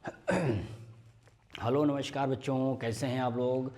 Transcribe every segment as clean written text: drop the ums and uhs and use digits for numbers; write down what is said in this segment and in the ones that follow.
Hello नमस्कार बच्चों, कैसे हैं आप लोग।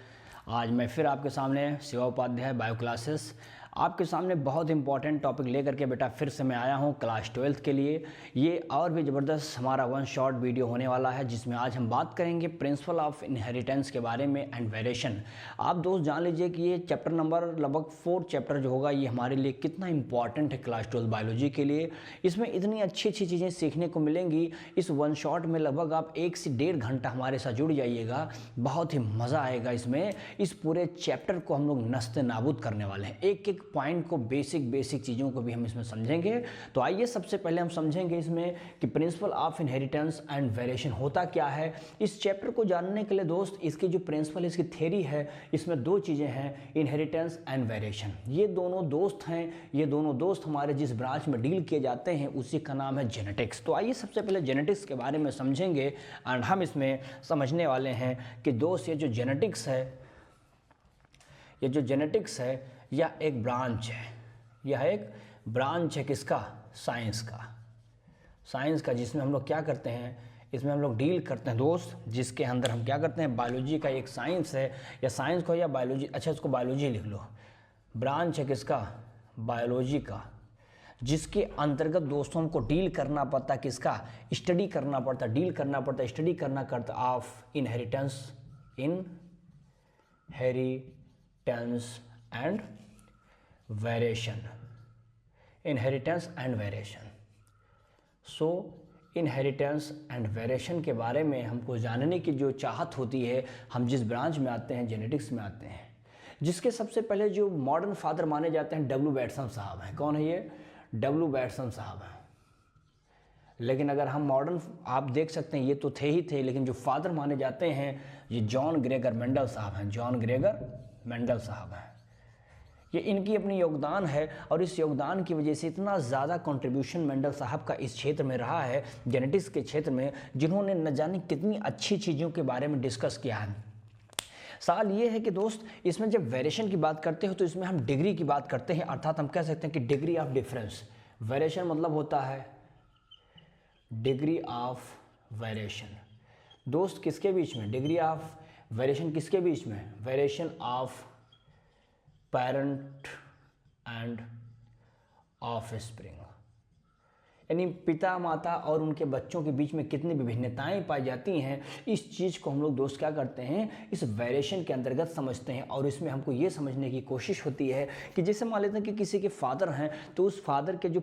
आज मैं फिर आपके सामने शिवा उपाध्याय बायो क्लासेस आपके सामने बहुत इंपॉर्टेंट टॉपिक लेकर के बेटा फिर से मैं आया हूं क्लास 12th के लिए। ये और भी ज़बरदस्त हमारा वन शॉट वीडियो होने वाला है, जिसमें आज हम बात करेंगे प्रिंसिपल ऑफ इनहेरिटेंस के बारे में एंड वेरिएशन। आप दोस्त जान लीजिए कि ये चैप्टर नंबर लगभग 4 चैप्टर जो होगा ये हमारे लिए कितना इंपॉर्टेंट है क्लास 12 बायोलॉजी के लिए। इसमें इतनी अच्छी अच्छी चीज़ें सीखने को मिलेंगी। इस वन शॉट में लगभग आप 1 से 1.5 घंटा हमारे साथ जुड़ जाइएगा, बहुत ही मज़ा आएगा इसमें। इस पूरे चैप्टर को हम लोग नस्ते नाबूद करने वाले हैं, एक एक पॉइंट को, बेसिक चीज़ों को भी हम इसमें समझेंगे। तो आइए सबसे पहले हम समझेंगे इसमें कि principle of inheritance and variation होता क्या है। इस चैप्टर को जानने के लिए दोस्त इसकी जो प्रिंसिपल, इसकी थ्योरी है, इसमें 2 चीज़ें हैं, इनहेरिटेंस एंड वेरिएशन। ये दोनों दोस्त हैं, ये दोनों दोस्त हमारे जिस ब्रांच में डील किए जाते हैं उसी का नाम है जेनेटिक्स। तो आइए सबसे पहले जेनेटिक्स के बारे में समझेंगे एंड हम इसमें समझने वाले हैं कि दोस्त ये जो जेनेटिक्स है यह एक ब्रांच है। यह एक ब्रांच है किसका? साइंस का, जिसमें हम लोग क्या करते हैं, इसमें हम लोग डील करते हैं दोस्त, जिसके अंदर हम क्या करते हैं, बायोलॉजी का एक साइंस है, या साइंस को या बायोलॉजी, अच्छा इसको बायोलॉजी लिख लो। ब्रांच है किसका? बायोलॉजी का, जिसके अंतर्गत दोस्तों हमको डील करना पड़ता, किसका? स्टडी करना पड़ता, डील करना पड़ता, स्टडी करना करता of inheritance and variation. Inheritance and variation. So inheritance and variation के बारे में हमको जानने की जो चाहत होती है, हम जिस ब्रांच में आते हैं, जेनेटिक्स में आते हैं, जिसके सबसे पहले जो मॉडर्न फादर माने जाते हैं डब्ल्यू बैटसन साहब हैं। कौन है ये? डब्ल्यू बैटसन साहब हैं। लेकिन अगर हम मॉडर्न, आप देख सकते हैं ये तो थे ही थे, लेकिन जो फादर माने जाते हैं ये जॉन ग्रेगर मेंडल साहब हैं। जॉन ग्रेगर मेंडल साहब हैं। ये इनकी अपनी योगदान है, और इस योगदान की वजह से इतना ज़्यादा कंट्रीब्यूशन मेंडल साहब का इस क्षेत्र में रहा है, जेनेटिक्स के क्षेत्र में, जिन्होंने न जाने कितनी अच्छी चीज़ों के बारे में डिस्कस किया है। सवाल ये है कि दोस्त इसमें जब वेरिएशन की बात करते हो तो इसमें हम डिग्री की बात करते हैं, अर्थात हम कह सकते हैं कि डिग्री ऑफ डिफरेंस। वेरिएशन मतलब होता है डिग्री ऑफ वेरिएशन। दोस्त किसके बीच में? डिग्री ऑफ वेरिएशन किसके बीच में? Variation of parent and offspring, यानी पिता माता और उनके बच्चों के बीच में कितनी विभिन्नताएं पाई जाती हैं, इस चीज़ को हम लोग दोस्त क्या करते हैं, इस वेरिएशन के अंतर्गत समझते हैं। और इसमें हमको ये समझने की कोशिश होती है कि जैसे मान लेते हैं कि किसी के फादर हैं, तो उस फादर के जो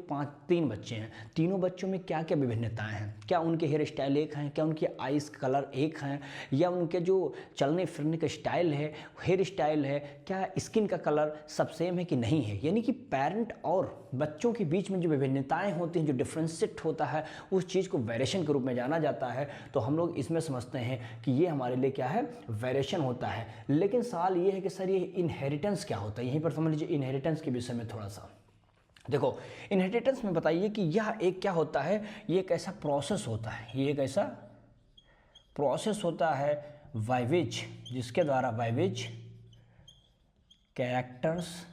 3 बच्चे हैं, तीनों बच्चों में क्या क्या विभिन्नताएं हैं। क्या उनके हेयर स्टाइल एक हैं? क्या उनके आइस कलर एक हैं? या उनके जो चलने फिरने का स्टाइल है, हेयर स्टाइल है, क्या स्किन का कलर सब सेम है कि नहीं है? यानी कि पेरेंट और बच्चों के बीच में जो विभिन्नताएं होती हैं, जो डिफ्रेंशिएट होता है, उस चीज़ को वेरिएशन के रूप में जाना जाता है। तो हम लोग इसमें समझते हैं कि ये हमारे लिए क्या है, वेरिएशन होता है। लेकिन सवाल ये है कि सर ये इनहेरिटेंस क्या होता है? यहीं पर समझ लीजिए इनहेरिटेंस के विषय में थोड़ा सा देखो। इनहेरिटेंस में बताइए कि यह एक क्या होता है, ये एक ऐसा प्रोसेस होता है, ये एक ऐसा प्रोसेस होता है बाय विच, जिसके द्वारा by which characters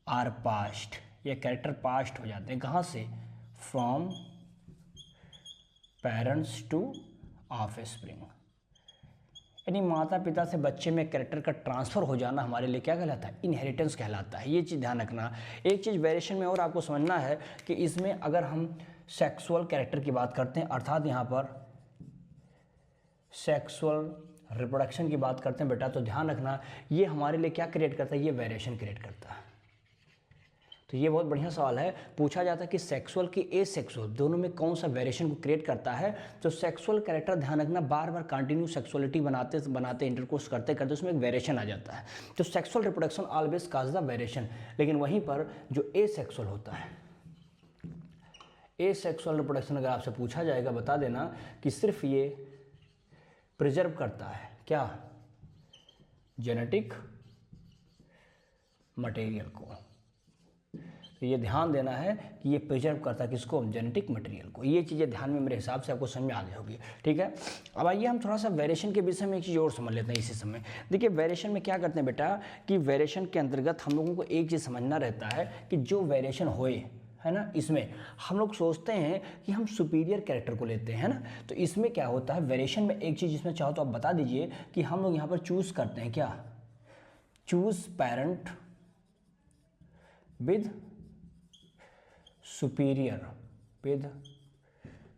are passed, ये कैरेक्टर पास्ट हो जाते हैं कहाँ से? फ्रॉम पेरेंट्स टू ऑफस्प्रिंग, यानी माता पिता से बच्चे में कैरेक्टर का ट्रांसफ़र हो जाना हमारे लिए क्या कहलाता है? इनहेरिटेंस कहलाता है। ये चीज़ ध्यान रखना। एक चीज़ वेरिएशन में और आपको समझना है कि इसमें अगर हम सेक्सुअल कैरेक्टर की बात करते हैं, अर्थात यहाँ पर सेक्सुअल रिप्रोडक्शन की बात करते हैं बेटा, तो ध्यान रखना ये हमारे लिए क्या क्रिएट करता है? ये वेरिएशन क्रिएट करता है। तो ये बहुत बढ़िया सवाल है, पूछा जाता है कि सेक्सुअल की एसेक्सुअल दोनों में कौन सा वेरिएशन को क्रिएट करता है? तो सेक्सुअल कैरेक्टर, ध्यान रखना, बार बार कंटिन्यू सेक्सुअलिटी बनाते इंटरकोर्स करते उसमें एक वेरिएशन आ जाता है। तो sexual reproduction always cause the variation. लेकिन वहीं पर जो एसेक्सुअल होता है, एसेक्सुअल रिप्रोडक्शन अगर आपसे पूछा जाएगा, बता देना कि सिर्फ ये प्रिजर्व करता है क्या? जेनेटिक मटेरियल को। तो ये ध्यान देना है कि ये प्रिजर्व करता है किसको? जेनेटिक मटेरियल को। ये चीज़ें ध्यान में मेरे हिसाब से आपको समझ में आ गई होगी, ठीक है। अब आइए हम थोड़ा सा वेरिएशन के विषय में एक चीज़ और समझ लेते हैं इसी समय। देखिए वेरिएशन में क्या करते हैं बेटा कि वेरिएशन के अंतर्गत हम लोगों को एक चीज़ समझना रहता है कि जो वेरिएशन होए है ना, इसमें हम लोग सोचते हैं कि हम सुपीरियर कैरेक्टर को लेते हैं, है ना। तो इसमें क्या होता है, वेरिएशन में एक चीज़ इसमें चाहो तो आप बता दीजिए कि हम लोग यहाँ पर चूज़ करते हैं क्या, choose parent with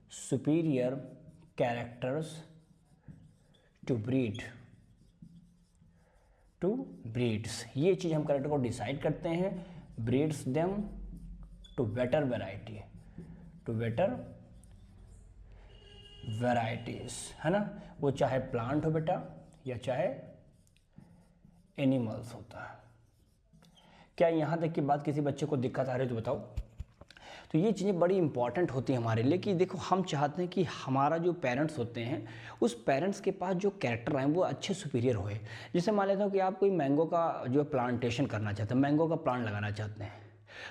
superior characters to breeds. ये चीज़ हम कैरेक्टर को डिसाइड करते हैं, breeds them to better varieties, है ना। वो चाहे प्लांट हो बेटा या चाहे एनिमल्स होता है। क्या यहाँ तक की बात किसी बच्चे को दिक्कत आ रही है तो बताओ। तो ये चीज़ें बड़ी इंपॉर्टेंट होती हैं हमारे लिए कि देखो हम चाहते हैं कि हमारा जो पेरेंट्स होते हैं उस पेरेंट्स के पास जो कैरेक्टर हैं वो अच्छे सुपीरियर होए। जैसे मान लेता हूँ कि आप कोई मैंगो का जो प्लांटेशन करना चाहते हैं, मैंगो का प्लांट लगाना चाहते हैं,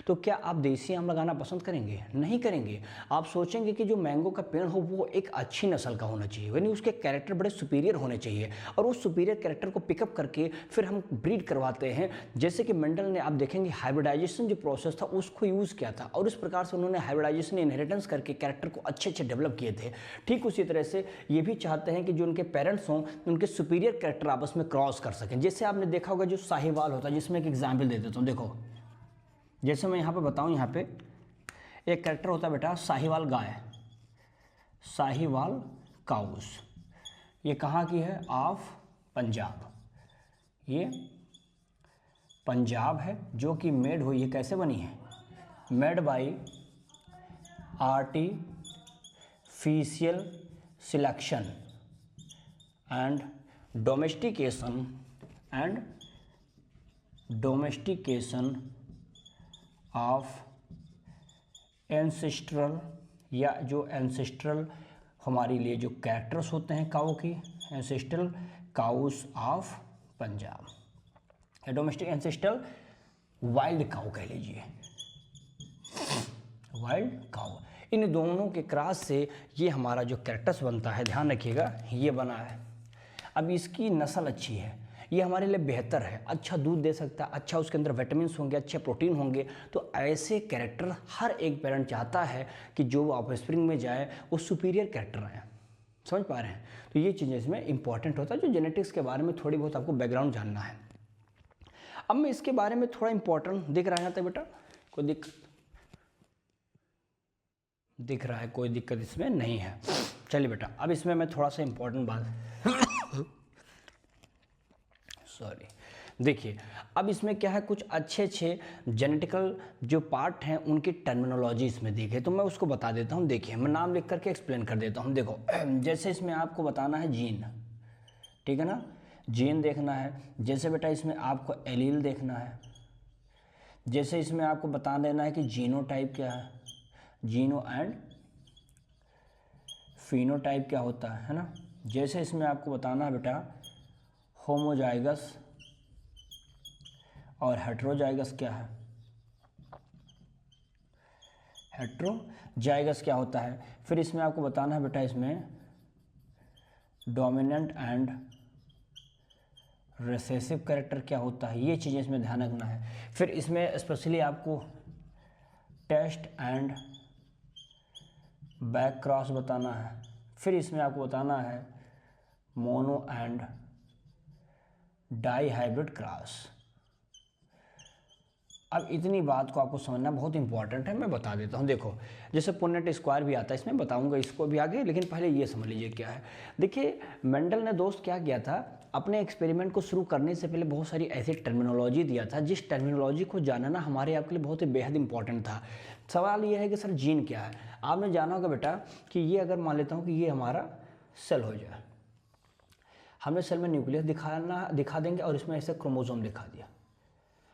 तो क्या आप देसी आम लगाना पसंद करेंगे? नहीं करेंगे। आप सोचेंगे कि जो मैंगो का पेड़ हो वो एक अच्छी नस्ल का होना चाहिए, यानी उसके कैरेक्टर बड़े सुपीरियर होने चाहिए, और उस सुपीरियर कैरेक्टर को पिकअप करके फिर हम ब्रीड करवाते हैं। जैसे कि मेंडल ने, आप देखेंगे हाइब्रिडाइजेशन जो प्रोसेस था उसको यूज़ किया था, और इस प्रकार से उन्होंने हाइब्रिडाइजेशन इनहेरिटेंस करके कैरेक्टर को अच्छे अच्छे डेवलप किए थे। ठीक उसी तरह से ये भी चाहते हैं कि जो उनके पेरेंट्स हों उनके सुपीरियर कैरेक्टर आपस में क्रॉस कर सकें। जैसे आपने देखा होगा जो साहिवाल होता है, जिसमें एक एग्जाम्पल दे देता हूँ। देखो जैसे मैं यहाँ पे बताऊँ, यहाँ पे एक कैरेक्टर होता है बेटा साहिवाल गाय, साहिवाल काउस। ये कहाँ की है? ऑफ पंजाब। ये पंजाब है, जो कि मेड हुई है, कैसे बनी है? Made by artificial selection and domestication of ancestral, या जो एंसेस्ट्रल हमारे लिए जो कैरेक्टर्स होते हैं काऊ की, एंसेस्ट्रल काउस ऑफ पंजाब, या डोमेस्टिक एंसेस्ट्रल वाइल्ड काऊ कह लीजिए, वाइल्ड काऊ। इन दोनों के क्रॉस से ये हमारा जो कैरेक्टर्स बनता है, ध्यान रखिएगा, ये बना है। अब इसकी नस्ल अच्छी है, ये हमारे लिए बेहतर है, अच्छा दूध दे सकता है, अच्छा उसके अंदर विटामिन्स होंगे, अच्छे प्रोटीन होंगे। तो ऐसे कैरेक्टर हर एक पेरेंट चाहता है कि जो ऑफस्प्रिंग में जाए वो सुपीरियर कैरेक्टर आए। समझ पा रहे हैं? तो ये चीज़ें इसमें इंपॉर्टेंट होता है, जो जेनेटिक्स के बारे में थोड़ी बहुत आपको बैकग्राउंड जानना है। अब मैं इसके बारे में थोड़ा इंपॉर्टेंट दिख रहा है बेटा, कोई दिख रहा है, कोई दिक्कत इसमें नहीं है। चलिए बेटा, अब इसमें मैं थोड़ा सा इंपॉर्टेंट बात सॉरी, देखिए अब इसमें क्या है, कुछ अच्छे जेनेटिकल जो पार्ट हैं उनकी टर्मिनोलॉजी इसमें देखिए, तो मैं उसको बता देता हूँ। देखिए मैं नाम लिख करके एक्सप्लेन कर देता हूँ। देखो जैसे इसमें आपको बताना है जीन, ठीक है ना, जीन देखना है। जैसे बेटा इसमें आपको एलील देखना है। जैसे इसमें आपको बता देना है कि जीनोटाइप क्या है, जीनो एंड फिनोटाइप क्या होता है ना। जैसे इसमें आपको बताना है बेटा होमोजाइगस और हेट्रोजाइगस क्या है, हेट्रोजाइगस क्या होता है। फिर इसमें आपको बताना है बेटा इसमें डोमिनेंट एंड रिसेसिव कैरेक्टर क्या होता है, ये चीज़ें इसमें ध्यान रखना है। फिर इसमें स्पेशली आपको टेस्ट एंड बैक क्रॉस बताना है। फिर इसमें आपको बताना है mono and dihybrid cross. अब इतनी बात को आपको समझना बहुत इंपॉर्टेंट है, मैं बता देता हूँ। देखो जैसे पुनेट स्क्वायर भी आता है, इसमें बताऊँगा इसको भी आगे, लेकिन पहले ये समझ लीजिए क्या है। देखिए मेंडल ने दोस्त क्या किया था, अपने एक्सपेरिमेंट को शुरू करने से पहले बहुत सारी ऐसी टर्मिनोलॉजी दिया था, जिस टर्मिनोलॉजी को जानना हमारे आपके लिए बहुत ही बेहद इंपॉर्टेंट था। सवाल ये है कि सर जीन क्या है। आपने जाना होगा बेटा कि ये अगर मान लेता हूँ कि ये हमारा सेल हो जाए, हमने सेल में न्यूक्लियस दिखा देंगे और इसमें ऐसे क्रोमोसोम दिखा दिया।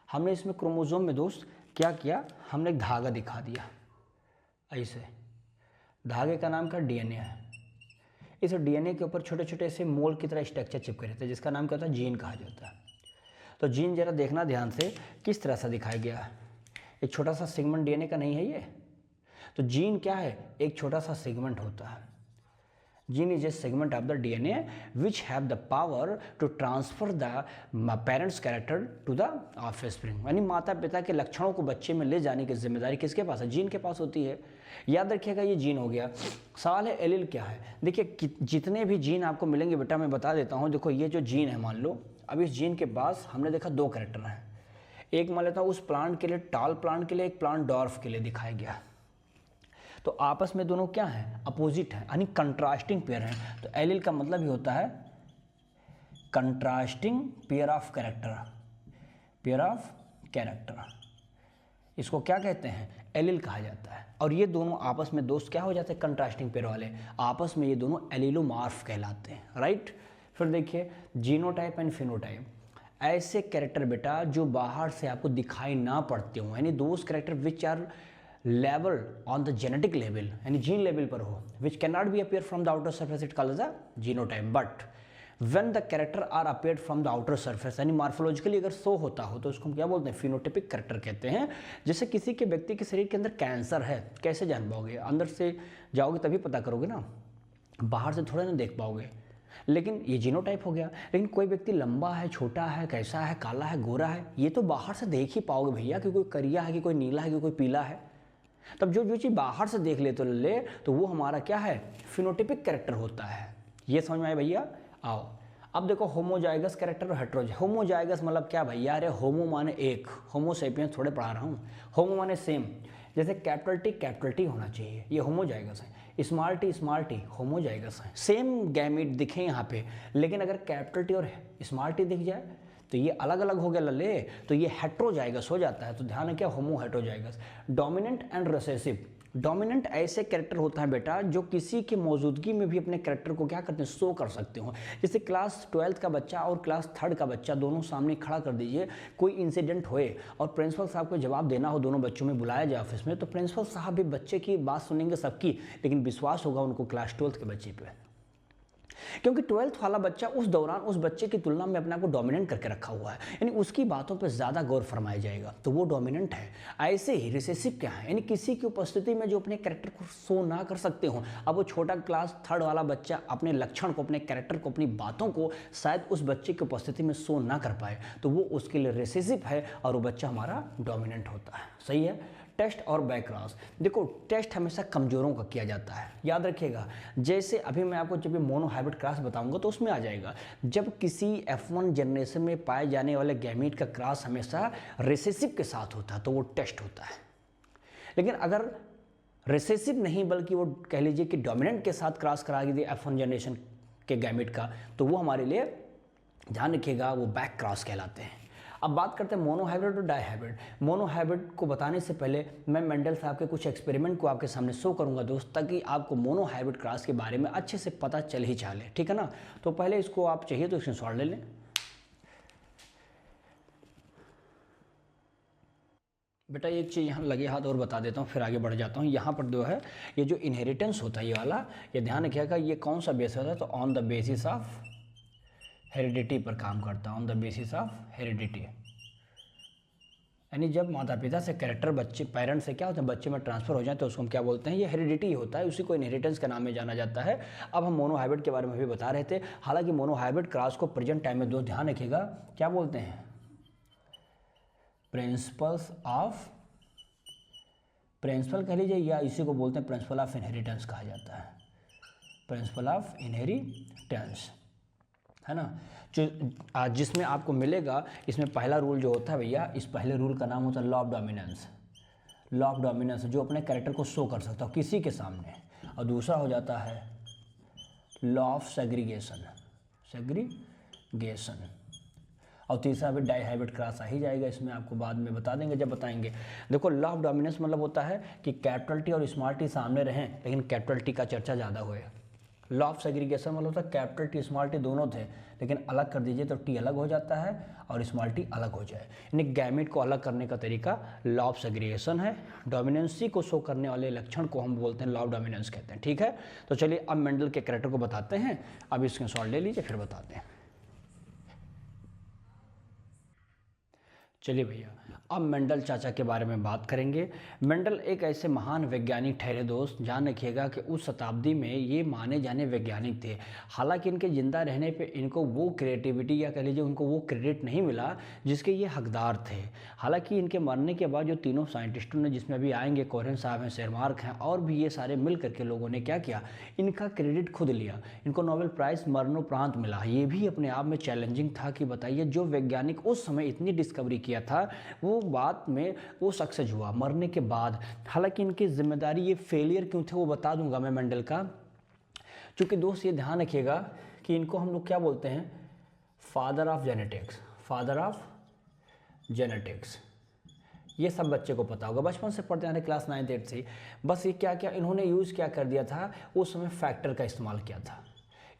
हमने इसमें क्रोमोसोम में दोस्त क्या किया, हमने एक धागा दिखा दिया ऐसे, धागे का नाम क्या, डीएनए है। इस डीएनए के ऊपर छोटे छोटे से मोल की तरह स्ट्रक्चर चिपके रहते हैं, जिसका नाम क्या होता है, जीन कहा जाता है। तो जीन जरा देखना ध्यान से किस तरह से दिखाया गया है, एक छोटा सा सेगमेंट डीएनए का नहीं है ये। तो जीन क्या है, एक छोटा सा सेगमेंट होता है gene is a segment of the DNA which have the power to transfer the parents character to the offspring, यानी माता पिता के लक्षणों को बच्चे में ले जाने की जिम्मेदारी किसके पास है? जीन के पास होती है। याद रखिएगा ये जीन हो गया। सवाल है एलील क्या है। देखिए जितने भी जीन आपको मिलेंगे बेटा मैं बता देता हूँ। देखो ये जो जीन है, मान लो अब इस जीन के पास हमने देखा दो कैरेक्टर हैं। एक मान लेता हूँ उस प्लांट के लिए, टाल प्लांट के लिए, एक प्लांट डॉर्फ के लिए दिखाया गया। तो आपस में दोनों क्या हैं? अपोजिट हैं, यानी कंट्रास्टिंग पेयर हैं। तो एलील का मतलब ही होता है contrasting pair of character, pair of character, इसको क्या कहते हैं? एलील कहा जाता है। और ये दोनों आपस में दोस्त क्या हो जाते हैं? कंट्रास्टिंग पेयर वाले, आपस में ये दोनों एलीलोमॉर्फ कहलाते हैं, राइट। फिर देखिए जीनोटाइप एंड फिनोटाइप, ऐसे कैरेक्टर बेटा जो बाहर से आपको दिखाई ना पड़ते हो, यानी those character which are level on the genetic level, यानी जीन लेवल पर हो, which can not be appear from the outer surface, it called as a genotype. But when the character are appeared from the outer surface, यानी morphologically अगर show होता हो तो उसको हम क्या बोलते हैं? फिनोटिपिक कैरेक्टर कहते हैं। जैसे किसी के व्यक्ति के शरीर के अंदर कैंसर है, कैसे जान पाओगे? अंदर से जाओगे तभी पता करोगे ना, बाहर से थोड़ा ना देख पाओगे। लेकिन ये जीनोटाइप हो गया। लेकिन कोई व्यक्ति लंबा है, छोटा है, कैसा है, काला है, गोरा है, ये तो बाहर से देख ही पाओगे भैया कि कोई करिया है, कि कोई नीला है, कि कोई पीला है। तब जो चीज़ बाहर से देख ले तो वो हमारा क्या है? फिनोटिपिक कैरेक्टर होता है। ये समझ में आए भैया? आओ अब देखो होमोजाइगस कैरेक्टर और हेट्रोजाइगस। होमोजाइगस मतलब क्या भैया? अरे होमो माने एक, होमो सेपियंस थोड़े पढ़ा रहा हूँ। होमो माने सेम, जैसे कैपिटल टी होना चाहिए, ये होमोजाइगस है। स्मॉल टी होमोजाइगस है, सेम गैमीट दिखे यहाँ पे, लेकिन अगर कैपिटल टी और स्मॉल टी दिख जाए तो ये अलग अलग हो गया लल्ले, तो ये हेट्रोजाइगस हो जाता है। तो ध्यान है क्या? Homo heterozygous. Dominant and recessive, dominant ऐसे कैरेक्टर होता है बेटा जो किसी की मौजूदगी में भी अपने कैरेक्टर को क्या करते हैं? शो कर सकते हो। जैसे क्लास 12th का बच्चा और क्लास 3rd का बच्चा दोनों सामने खड़ा कर दीजिए, कोई इंसिडेंट होए और प्रिंसिपल साहब को जवाब देना हो, दोनों बच्चों में बुलाया जाए ऑफिस में, तो प्रिंसिपल साहब भी बच्चे की बात सुनेंगे सबकी, लेकिन विश्वास होगा उनको क्लास 12th के बच्चे पे, क्योंकि 12th वाला बच्चा उस दौरान उस बच्चे की तुलना में अपने आप को डोमिनेंट करके रखा हुआ है, यानी उसकी बातों पर ज़्यादा गौर फरमाया जाएगा, तो वो डोमिनेंट है। ऐसे ही रिसेसिव क्या है? यानी किसी की उपस्थिति में जो अपने कैरेक्टर को शो ना कर सकते हो। अब वो छोटा क्लास 3rd वाला बच्चा अपने लक्षण को, अपने कैरेक्टर को, अपनी बातों को शायद उस बच्चे की उपस्थिति में शो ना कर पाए, तो वो उसके लिए रिसेसिव है और वो बच्चा हमारा डोमिनेंट होता है। सही है। टेस्ट और बैकक्रॉस, देखो टेस्ट हमेशा कमजोरों का किया जाता है, याद रखिएगा। जैसे अभी मैं आपको जब ये मोनोहाइब्रिड क्रॉस बताऊंगा तो उसमें आ जाएगा, जब किसी F1 जनरेशन में पाए जाने वाले गैमीट का क्रॉस हमेशा रिसेसिव के साथ होता है तो वो टेस्ट होता है। लेकिन अगर रिसेसिव नहीं बल्कि वो कह लीजिए कि डोमिनेंट के साथ क्रॉस करा दिए F1 जनरेशन के गैमीट का, तो वो हमारे लिए ध्यान रखिएगा वो बैक क्रॉस कहलाते हैं। अब बात करते हैं मोनोहाइब्रिड और डाईहाइब्रिड। मोनोहाइब्रिड को बताने से पहले मैं मेंडल साहब के कुछ एक्सपेरिमेंट को आपके सामने शो करूंगा दोस्त, ताकि आपको मोनोहाइब्रिड क्रॉस के बारे में अच्छे से पता चल ही चाले, ठीक है ना। तो पहले इसको आप चाहिए तो स्क्रीनशॉट ले लें। बेटा एक चीज़ यहाँ लगे हाथ और बता देता हूँ, फिर आगे बढ़ जाता हूँ। यहाँ पर जो है ये जो इनहेरिटेंस होता है ये वाला, ये ध्यान रखिएगा, ये कौन सा बेस होता है? तो on the basis of heredity पर काम करता है, on the basis of heredity. यानी जब माता पिता से कैरेक्टर बच्चे पेरेंट से क्या होता है बच्चे में ट्रांसफर हो जाए तो उसको हम क्या बोलते हैं? ये हेरिडिटी होता है, उसी को इनहेरिटेंस के नाम में जाना जाता है। अब हम मोनोहाइब्रिड के बारे में भी बता रहे थे। हालांकि मोनोहाइब्रिड क्रॉस को प्रेजेंट टाइम में दोस्त ध्यान रखिएगा क्या बोलते हैं? प्रिंसिपल कह लीजिए, या इसी को बोलते हैं प्रिंसिपल ऑफ इनहेरिटेंस कहा जाता है, प्रिंसिपल ऑफ इनहेरिटेंस, है ना। जो जिसमें आपको मिलेगा, इसमें पहला रूल जो होता है भैया, इस पहले रूल का नाम होता है law of dominance. Law of dominance जो अपने कैरेक्टर को शो कर सकता हो किसी के सामने। और दूसरा हो जाता है लॉ ऑफ सेग्रीगेशन, और तीसरा भी डाईहाइब्रिड क्रॉस आ ही जाएगा, इसमें आपको बाद में बता देंगे जब बताएंगे। देखो लॉ ऑफ डोमिनेंस मतलब होता है कि कैपिटल टी और स्मॉल टी सामने रहें लेकिन कैपिटल टी का चर्चा ज़्यादा होए। लॉ ऑफ सेग्रीगेशन मतलब होता है कैपिटल टी स्मॉल टी दोनों थे लेकिन अलग कर दीजिए तो टी अलग हो जाता है और स्मॉल टी अलग हो जाए, यानी गैमेट को अलग करने का तरीका लॉ ऑफ सेग्रीगेशन है। डोमिनेंसी को शो करने वाले लक्षण को हम बोलते हैं लॉ ऑफ डोमिनेंस कहते हैं, ठीक है। तो चलिए अब मेंडल के कैरेक्टर को बताते हैं, अब इसके सॉल्व ले लीजिए फिर बताते हैं। चलिए भैया अब मेंडल चाचा के बारे में बात करेंगे। मेंडल एक ऐसे महान वैज्ञानिक ठहरे दोस्त, जान रखिएगा कि उस शताब्दी में ये माने जाने वैज्ञानिक थे। हालांकि इनके ज़िंदा रहने पे इनको वो क्रिएटिविटी या कह लीजिए उनको वो क्रेडिट नहीं मिला जिसके ये हकदार थे। हालांकि इनके मरने के बाद जो तीनों साइंटिस्टों ने, जिसमें अभी आएंगे कोहेन साहब हैं, शेरमार्क हैं और भी ये सारे मिल करके लोगों ने क्या किया, इनका क्रेडिट खुद लिया। इनको नोबेल प्राइज़ मरणोपरांत मिला। ये भी अपने आप में चैलेंजिंग था कि बताइए जो वैज्ञानिक उस समय इतनी डिस्कवरी किया था वो बात में वो सक्सेस हुआ मरने के बाद। हालांकि इनकी जिम्मेदारी, ये फेलियर क्यों थे वो बता दूंगा मैं मेंडल का। क्योंकि दोस्त ये ध्यान रखिएगा कि इनको हम लोग क्या बोलते हैं, father of genetics, father of genetics. ये सब बच्चे को पता होगा, बचपन से पढ़ते आ रहे क्लास 9th 8th से। बस ये क्या क्या इन्होंने यूज़ क्या कर दिया था, उस समय फैक्टर का इस्तेमाल किया था।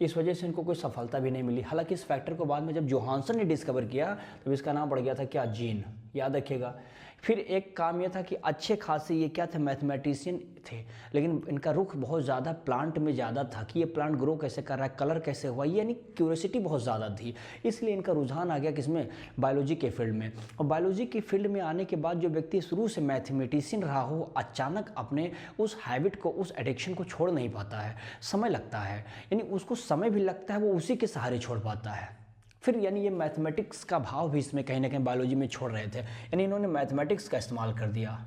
इस वजह से इनको कोई सफलता भी नहीं मिली। हालांकि इस फैक्टर को बाद में जब जोहानसन ने डिस्कवर किया तब इसका नाम पड़ गया था क्या, जीन, याद रखिएगा। फिर एक काम यह था कि अच्छे खासे ये क्या थे, मैथमेटिशियन थे, लेकिन इनका रुख बहुत ज़्यादा प्लांट में ज़्यादा था कि ये प्लांट ग्रो कैसे कर रहा है, कलर कैसे हुआ, यानी क्यूरियोसिटी बहुत ज़्यादा थी। इसलिए इनका रुझान आ गया किसमें, बायोलॉजी के फील्ड में। और बायोलॉजी के फील्ड में आने के बाद जो व्यक्ति शुरू से मैथमेटिशियन रहा हो, अचानक अपने उस हैबिट को, उस एडिक्शन को छोड़ नहीं पाता है, समय लगता है, यानी उसको समय भी लगता है, वो उसी के सहारे छोड़ पाता है। फिर यानी ये मैथमेटिक्स का भाव भी इसमें कहीं ना कहीं बायोलॉजी में छोड़ रहे थे, यानी इन्होंने मैथमेटिक्स का इस्तेमाल कर दिया,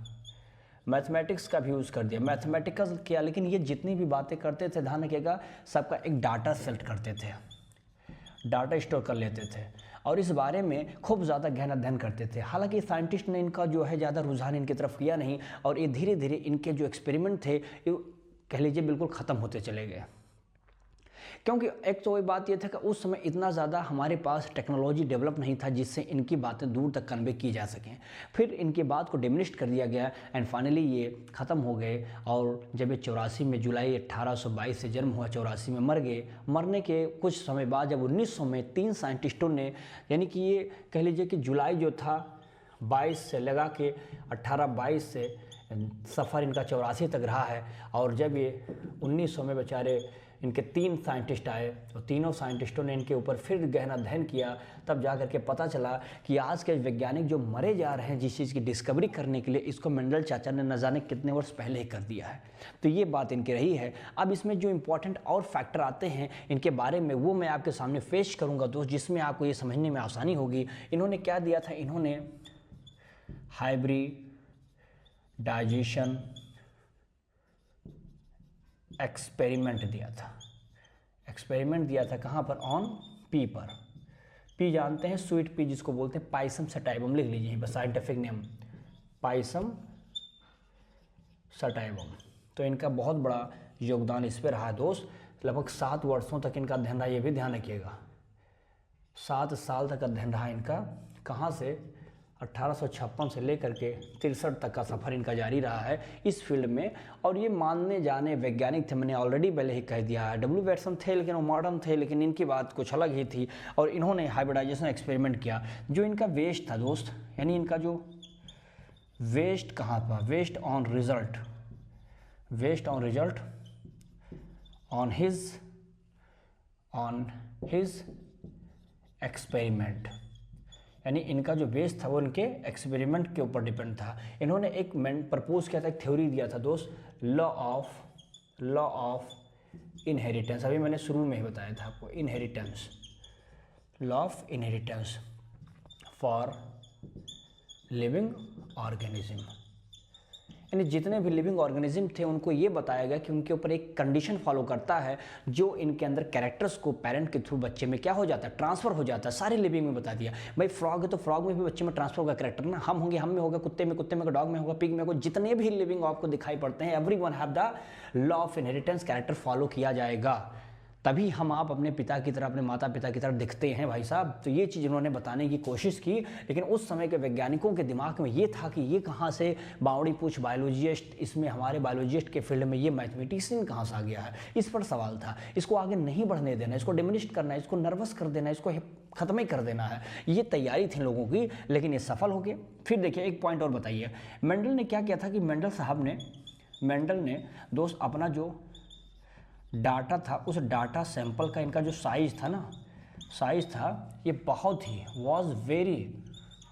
मैथमेटिक्स का भी यूज़ कर दिया, मैथमेटिकल किया। लेकिन ये जितनी भी बातें करते थे, ध्यान रखिएगा, सबका एक डाटा सेलेक्ट करते थे, डाटा स्टोर कर लेते थे और इस बारे में खूब ज़्यादा गहन अध्ययन करते थे। हालांकि साइंटिस्ट ने इनका जो है ज़्यादा रुझान इनकी तरफ किया नहीं और ये धीरे धीरे इनके जो एक्सपेरिमेंट थे ये कह लीजिए बिल्कुल ख़त्म होते चले गए। क्योंकि एक तो वही बात ये था कि उस समय इतना ज़्यादा हमारे पास टेक्नोलॉजी डेवलप नहीं था जिससे इनकी बातें दूर तक कन्वे की जा सकें। फिर इनकी बात को डिमिनिश कर दिया गया एंड फाइनली ये ख़त्म हो गए। और जब ये 84 में, जुलाई 1822 से जन्म हुआ, 84 में मर गए। मरने के कुछ समय बाद जब 1900 में 3 साइंटिस्टों ने, यानी कि ये कह लीजिए कि जुलाई जो था 22 से लगा के 18-22 से सफ़र इनका 84 तक रहा है। और जब ये 1900 में बेचारे इनके 3 साइंटिस्ट आए और तीनों साइंटिस्टों ने इनके ऊपर फिर गहन अध्ययन किया, तब जा करके पता चला कि आज के वैज्ञानिक जो मरे जा रहे हैं जिस चीज़ की डिस्कवरी करने के लिए, इसको मेंडल चाचा ने न जाने कितने वर्ष पहले ही कर दिया है। तो ये बात इनकी रही है। अब इसमें जो इम्पोर्टेंट और फैक्टर आते हैं इनके बारे में, वो मैं आपके सामने पेश करूँगा दोस्त, जिसमें आपको ये समझने में आसानी होगी। इन्होंने क्या दिया था, इन्होंने हाइब्रिडाइजेशन एक्सपेरिमेंट दिया था। एक्सपेरिमेंट दिया था कहाँ पर, ऑन पी पर। पी जानते हैं, स्वीट पी जिसको बोलते हैं, पाइसम सटाइवम, लिख लीजिए बस साइंटिफिक नेम, पाइसम सटाइवम। तो इनका बहुत बड़ा योगदान इस पर रहा है दोस्त। लगभग 7 वर्षों तक इनका अध्ययन रहा, ये भी ध्यान रखिएगा, 7 साल तक अध्ययन रहा इनका। कहाँ से, 1856 से लेकर के 63 तक का सफ़र इनका जारी रहा है इस फील्ड में। और ये मानने जाने वैज्ञानिक थे, मैंने ऑलरेडी पहले ही कह दिया है। डब्ल्यू वैटसन थे लेकिन वो मॉडर्न थे, लेकिन इनकी बात कुछ अलग ही थी। और इन्होंने हाइब्रिडाइजेशन एक्सपेरिमेंट किया। जो इनका वेस्ट था दोस्त, यानी इनका जो वेस्ट कहाँ था, based on result, based on result on his experiment, यानी इनका जो बेस था वो इनके एक्सपेरिमेंट के ऊपर डिपेंड था। इन्होंने एक प्रपोज किया था, एक थ्योरी दिया था दोस्त, लॉ ऑफ इनहेरिटेंस। अभी मैंने शुरू में ही बताया था आपको, inheritance, law of inheritance for living organism. यानी जितने भी लिविंग ऑर्गेनिज्म थे उनको ये बताया गया कि उनके ऊपर एक कंडीशन फॉलो करता है जो इनके अंदर कैरेक्टर्स को पेरेंट के थ्रू बच्चे में क्या हो जाता है, ट्रांसफर हो जाता है। सारे लिविंग में बता दिया। भाई फ्रॉग है तो फ्रॉग में भी बच्चे में ट्रांसफर होगा कैरेक्टर ना, हम होंगे हम में होगा, कुत्ते में होगा, डॉग में होगा, पिग में होगा, जितने भी लिविंग आपको दिखाई पड़ते हैं, everyone have the law of inheritance, character follow किया जाएगा, तभी हम आप अपने पिता की तरह, अपने माता पिता की तरह दिखते हैं भाई साहब। तो ये चीज़ उन्होंने बताने की कोशिश की, लेकिन उस समय के वैज्ञानिकों के दिमाग में ये था कि ये कहाँ से बावड़ी पूछ बायोलॉजिस्ट, इसमें हमारे बायोलॉजिस्ट के फील्ड में ये मैथमेटिशियन कहाँ से आ गया है, इस पर सवाल था। इसको आगे नहीं बढ़ने देना, इसको डिमिनिश करना है, इसको नर्वस कर देना है, इसको ख़त्म ही कर देना है, ये तैयारी थी लोगों की, लेकिन ये सफल हो गए। फिर देखिए एक पॉइंट और बताइए, मेंडल ने क्या किया था कि मेंडल ने दोस्त अपना जो डाटा था, उस डाटा सैंपल का इनका जो साइज़ था ना, ये बहुत he was very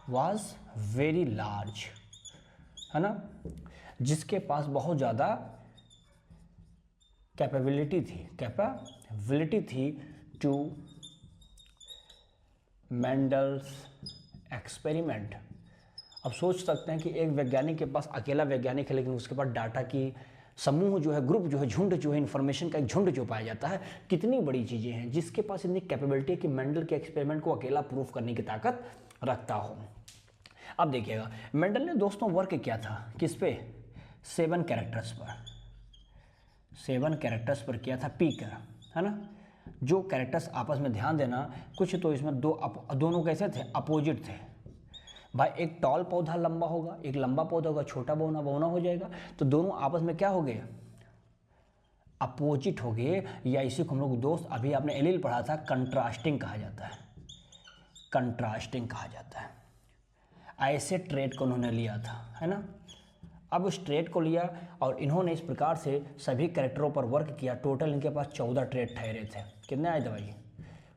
was very large, है ना, जिसके पास बहुत ज़्यादा कैपेबिलिटी थी टू मेंडल्स एक्सपेरिमेंट। अब सोच सकते हैं कि एक वैज्ञानिक के पास, अकेला वैज्ञानिक है लेकिन उसके पास डाटा की समूह जो है, ग्रुप जो है, झुंड जो है, इन्फॉर्मेशन का एक झुंड जो पाया जाता है, कितनी बड़ी चीज़ें हैं, जिसके पास इतनी कैपेबिलिटी है कि मेंडल के एक्सपेरिमेंट को अकेला प्रूफ करने की ताकत रखता हो। अब देखिएगा, मेंडल ने दोस्तों वर्क किया था किस पे, 7 कैरेक्टर्स पर, 7 कैरेक्टर्स पर किया था, पी का, है ना। जो कैरेक्टर्स आपस में ध्यान देना, कुछ तो इसमें दोनों कैसे थे, अपोजिट थे भाई। एक टॉल पौधा लंबा होगा, एक लंबा पौधा होगा, छोटा बौना बौना हो जाएगा, तो दोनों आपस में क्या हो गए, अपोजिट हो गए, या इसी को हम लोग दोस्त अभी आपने एलील पढ़ा था, कंट्रास्टिंग कहा जाता है, कंट्रास्टिंग कहा जाता है। ऐसे ट्रेड को उन्होंने लिया था, है ना। अब उस ट्रेड को लिया और इन्होंने इस प्रकार से सभी कैरेक्टरों पर वर्क किया। टोटल इनके पास 14 ट्रेड ठहरे थे। कितने आए थे भाई,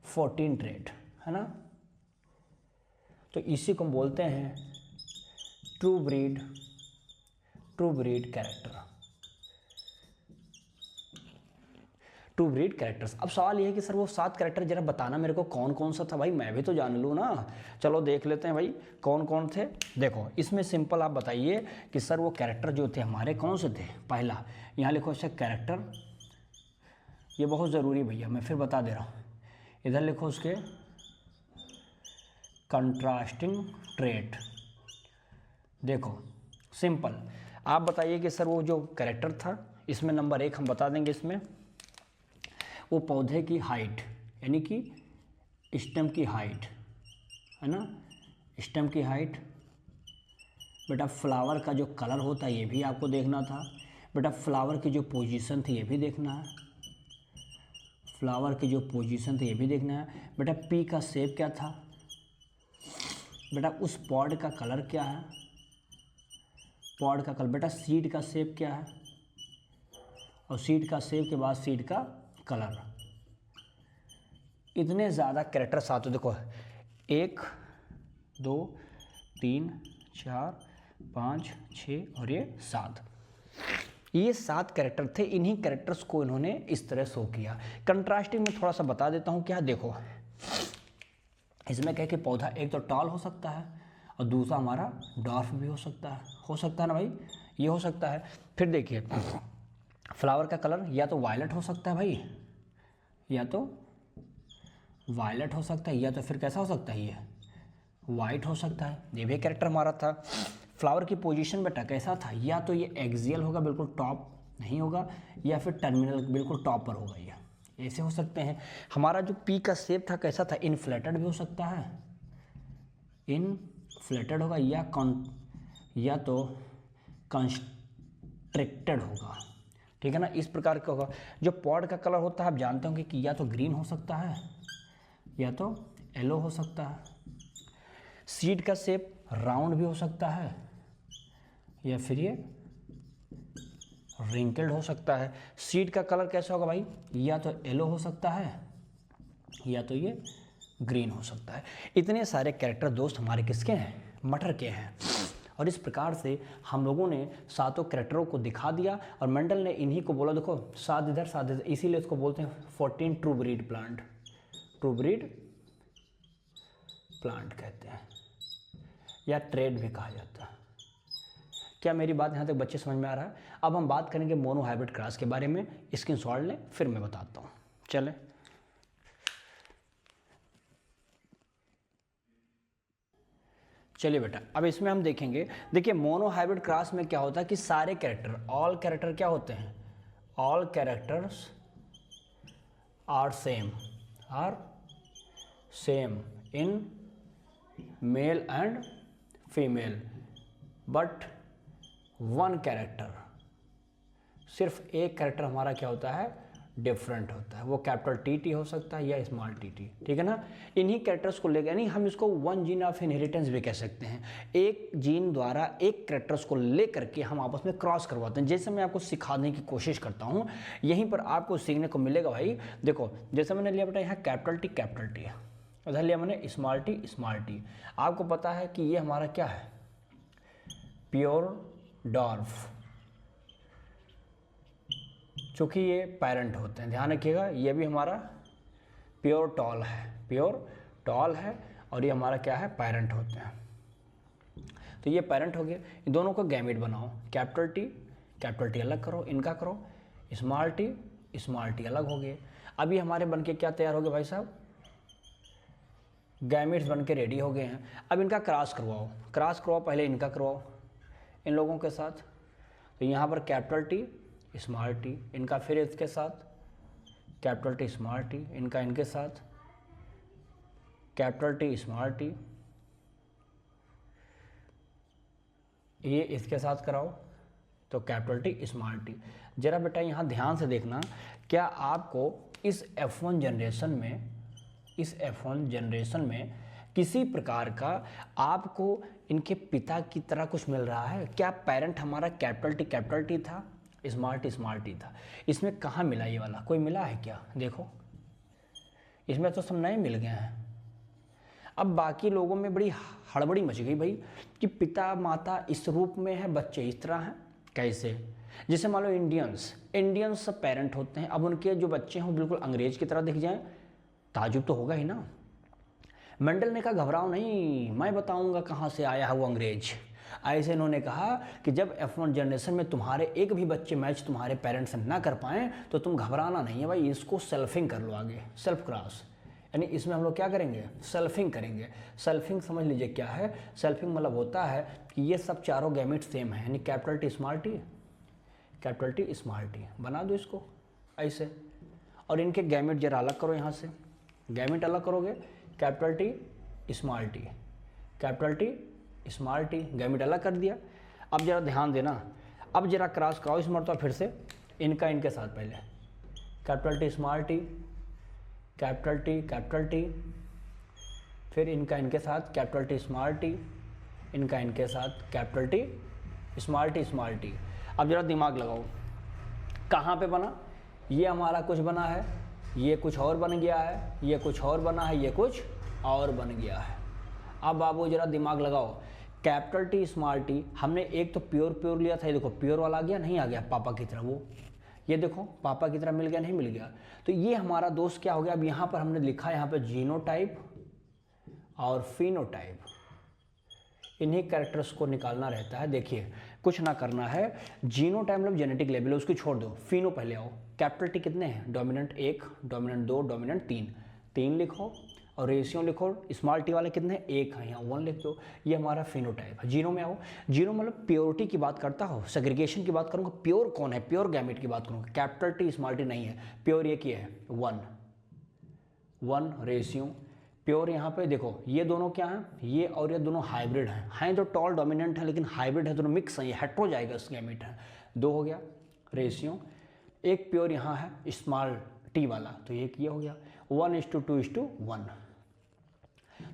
14 ट्रेड, है ना। तो इसी को हम बोलते हैं true breed character, true breed characters. अब सवाल ये है कि सर वो 7 कैरेक्टर जरा बताना मेरे को कौन कौन सा था भाई, मैं भी तो जान लूँ ना। चलो देख लेते हैं भाई कौन कौन थे। देखो इसमें सिंपल आप बताइए कि सर वो कैरेक्टर जो थे हमारे कौन से थे। पहला यहाँ लिखो सर कैरेक्टर, ये बहुत ज़रूरी भैया, मैं फिर बता दे रहा हूँ। इधर लिखो उसके कंट्रास्टिंग ट्रेट। देखो सिंपल आप बताइए कि सर वो जो कैरेक्टर था, इसमें नंबर 1 हम बता देंगे, इसमें वो पौधे की हाइट, यानी कि स्टेम की हाइट, है ना, स्टेम की हाइट। बेटा फ्लावर का जो कलर होता है ये भी आपको देखना था। बेटा फ्लावर की जो पोजीशन थी ये भी देखना है, फ्लावर की जो पोजीशन थी ये भी देखना है। बेटा पी का शेप क्या था, बेटा उस पॉड का कलर क्या है, पॉड का कलर। बेटा सीड का शेप क्या है, और सीड का शेप के बाद सीड का कलर। इतने ज़्यादा कैरेक्टर साथ हो, देखो 1 2 3 4 5 6 और ये 7, ये 7 कैरेक्टर थे। इन्हीं कैरेक्टर्स को इन्होंने इस तरह शो किया। कंट्रास्टिंग में थोड़ा सा बता देता हूँ क्या। देखो इसमें क्या कि पौधा एक तो टॉल हो सकता है और दूसरा हमारा डॉर्फ भी हो सकता है ना भाई, ये हो सकता है। फिर देखिए फ्लावर का कलर या तो वायलेट हो सकता है भाई, या तो वायलेट हो सकता है, या तो फिर कैसा हो सकता है, ये वाइट हो सकता है। ये भी कैरेक्टर हमारा था। फ्लावर की पोजीशन बेटा कैसा था, या तो ये एक्सियल होगा, बिल्कुल टॉप नहीं होगा, या फिर टर्मिनल बिल्कुल टॉप पर होगा, ये ऐसे हो सकते हैं। हमारा जो पी का शेप था कैसा था, इनफ्लेटेड भी हो सकता है, इनफ्लेटेड होगा, या तो कंस्ट्रिक्टेड होगा, ठीक है ना, इस प्रकार का होगा। जो पॉड का कलर होता है आप जानते होंगे कि या तो ग्रीन हो सकता है या तो येलो हो सकता है। सीड का शेप राउंड भी हो सकता है या फिर ये रिंकल्ड हो सकता है। सीड का कलर कैसा होगा भाई, या तो येलो हो सकता है या तो ये ग्रीन हो सकता है। इतने सारे कैरेक्टर दोस्त हमारे किसके हैं, मटर के हैं। और इस प्रकार से हम लोगों ने 7 कैरेक्टरों को दिखा दिया और मेंडल ने इन्हीं को बोला, देखो 7 इधर 7 इधर, इसीलिए इसको बोलते हैं 14 true breed plant, true breed plant कहते हैं, या ट्रेड भी कहा जाता है। क्या मेरी बात यहाँ तक बच्चे समझ में आ रहा है। अब हम बात करेंगे मोनो हाइब्रिड क्रॉस के बारे में। स्क्रीनशॉट लें फिर मैं बताता हूँ। चलें चलिए बेटा, अब इसमें हम देखेंगे। देखिए मोनो हाइब्रिड क्रॉस में क्या होता है कि सारे कैरेक्टर, ऑल कैरेक्टर क्या होते हैं, all characters are same in male and female, but one character, सिर्फ एक कैरेक्टर हमारा क्या होता है, डिफरेंट होता है। वो कैपिटल टी हो सकता है या स्मॉल टी, ठीक है ना। इन्हीं कैरेक्टर्स को लेकर, यानी हम इसको वन जीन ऑफ इनहेरिटेंस भी कह सकते हैं। एक जीन द्वारा एक कैरेक्टर्स को लेकर के हम आपस में क्रॉस करवाते हैं। जैसे मैं आपको सिखाने की कोशिश करता हूँ, यहीं पर आपको सीखने को मिलेगा भाई। देखो जैसे मैंने लिया बेटा यहाँ कैपिटल टी है, उधर लिया मैंने स्मॉल टी। आपको पता है कि ये हमारा क्या है, प्योर डॉर्फ, चूँकि ये पेरेंट होते हैं, ध्यान रखिएगा। ये भी हमारा प्योर टॉल है और ये हमारा क्या है, पेरेंट होते हैं। तो ये पेरेंट हो गया। इन दोनों को गैमेट बनाओ, कैपिटल टी अलग करो, इनका करो स्मॉल टी अलग हो गए। अब ये हमारे बन के क्या तैयार हो गए भाई साहब, गैमेट्स बन के रेडी हो गए हैं। अब इनका क्रॉस करवाओ, पहले इनका करवाओ इन लोगों के साथ। तो यहाँ पर कैपिटल टी स्मॉल टी, इनका फिर इसके साथ कैपिटल टी स्मॉल टी, इनका इनके साथ कैपिटल टी स्मॉल टी, ये इसके साथ कराओ तो कैपिटल टी स्मॉल टी। जरा बेटा यहाँ ध्यान से देखना, क्या आपको इस F1 जनरेशन में किसी प्रकार का आपको इनके पिता की तरह कुछ मिल रहा है? क्या पेरेंट हमारा कैपिटल टी था, स्मॉल टी था? इसमें कहाँ मिला ये वाला, कोई मिला है क्या? देखो इसमें तो सब नए मिल गए हैं। अब बाकी लोगों में बड़ी हड़बड़ी मच गई भाई कि पिता माता इस रूप में है, बच्चे इस तरह हैं, कैसे? जैसे मान लो इंडियंस सब पेरेंट होते हैं, अब उनके जो बच्चे हों बिल्कुल अंग्रेज की तरह दिख जाएं, ताजुब तो होगा ही ना। मेंडल ने कहा घबराओ नहीं, मैं बताऊंगा कहाँ से आया है वो अंग्रेज। ऐसे इन्होंने कहा कि जब F1 जनरेशन में तुम्हारे एक भी बच्चे मैच तुम्हारे पेरेंट्स से ना कर पाएँ तो तुम घबराना नहीं है भाई, इसको सेल्फिंग कर लो आगे, सेल्फ क्रॉस। यानी इसमें हम लोग क्या करेंगे, सेल्फिंग करेंगे। सेल्फिंग समझ लीजिए क्या है, सेल्फिंग मतलब होता है कि ये सब चारों गैमेट सेम है, यानी कैपिटल टी स्मॉल टी बना दो इसको ऐसे। और इनके गैमेट जरा अलग करो, यहाँ से गैमेट अलग करोगे, capital T small T gamete अलग कर दिया। अब जरा ध्यान देना, अब जरा क्रॉस कराओ इस मरतबा फिर से इनका इनके साथ, पहले capital T small T, capital T, फिर इनका इनके साथ कैपिटल टी स्मॉल टी, इनका इनके साथ कैपिटल टी स्मॉल टी। अब जरा दिमाग लगाओ, कहाँ पे बना, ये हमारा कुछ बना है, ये कुछ और बन गया है, ये कुछ और बना है, ये कुछ और बन गया है। अब बाबू जरा दिमाग लगाओ, कैपिटल टी स्मॉल टी हमने एक तो प्योर लिया था, ये देखो प्योर वाला आ गया, नहीं आ गया पापा की तरह, वो ये देखो पापा की तरह मिल गया, नहीं मिल गया। तो ये हमारा दोस्त क्या हो गया, अब यहाँ पर हमने लिखा, यहाँ पर जीनोटाइप और फिनोटाइप, इन्हीं कैरेक्टर्स को निकालना रहता है। देखिए कुछ ना करना है, जीनोटाइप मतलब जेनेटिक लेवल है, उसको छोड़ दो, फिनो पहले आओ। कैपिटल टी कितने हैं, डोमिनेंट 1, डोमिनेंट 2, डोमिनेंट 3 लिखो, और रेशियो लिखो। स्मॉल टी वाले कितने, 1 है, यहाँ 1 लिख दो। ये हमारा फिनोटाइप है। जीनो में आओ, जीनो मतलब प्योरिटी की बात करता हो, सेग्रीगेशन की बात करूँगा, प्योर कौन है, प्योर गैमेट की बात करूँगा। कैपिटल टी स्मॉल टी नहीं है, प्योर ये क्या है, 1 रेशियो प्योर। यहाँ पे देखो ये दोनों क्या हैं, ये और ये दोनों हाइब्रिड हैं तो टॉल डोमिनेंट है, लेकिन हाइब्रिड है, दोनों मिक्स हैं, ये हेट्रोजाइगस गैमेट है। 2 हो गया रेशियो। एक प्योर यहाँ है स्मॉल टी वाला, तो ये हो गया 1:2:1।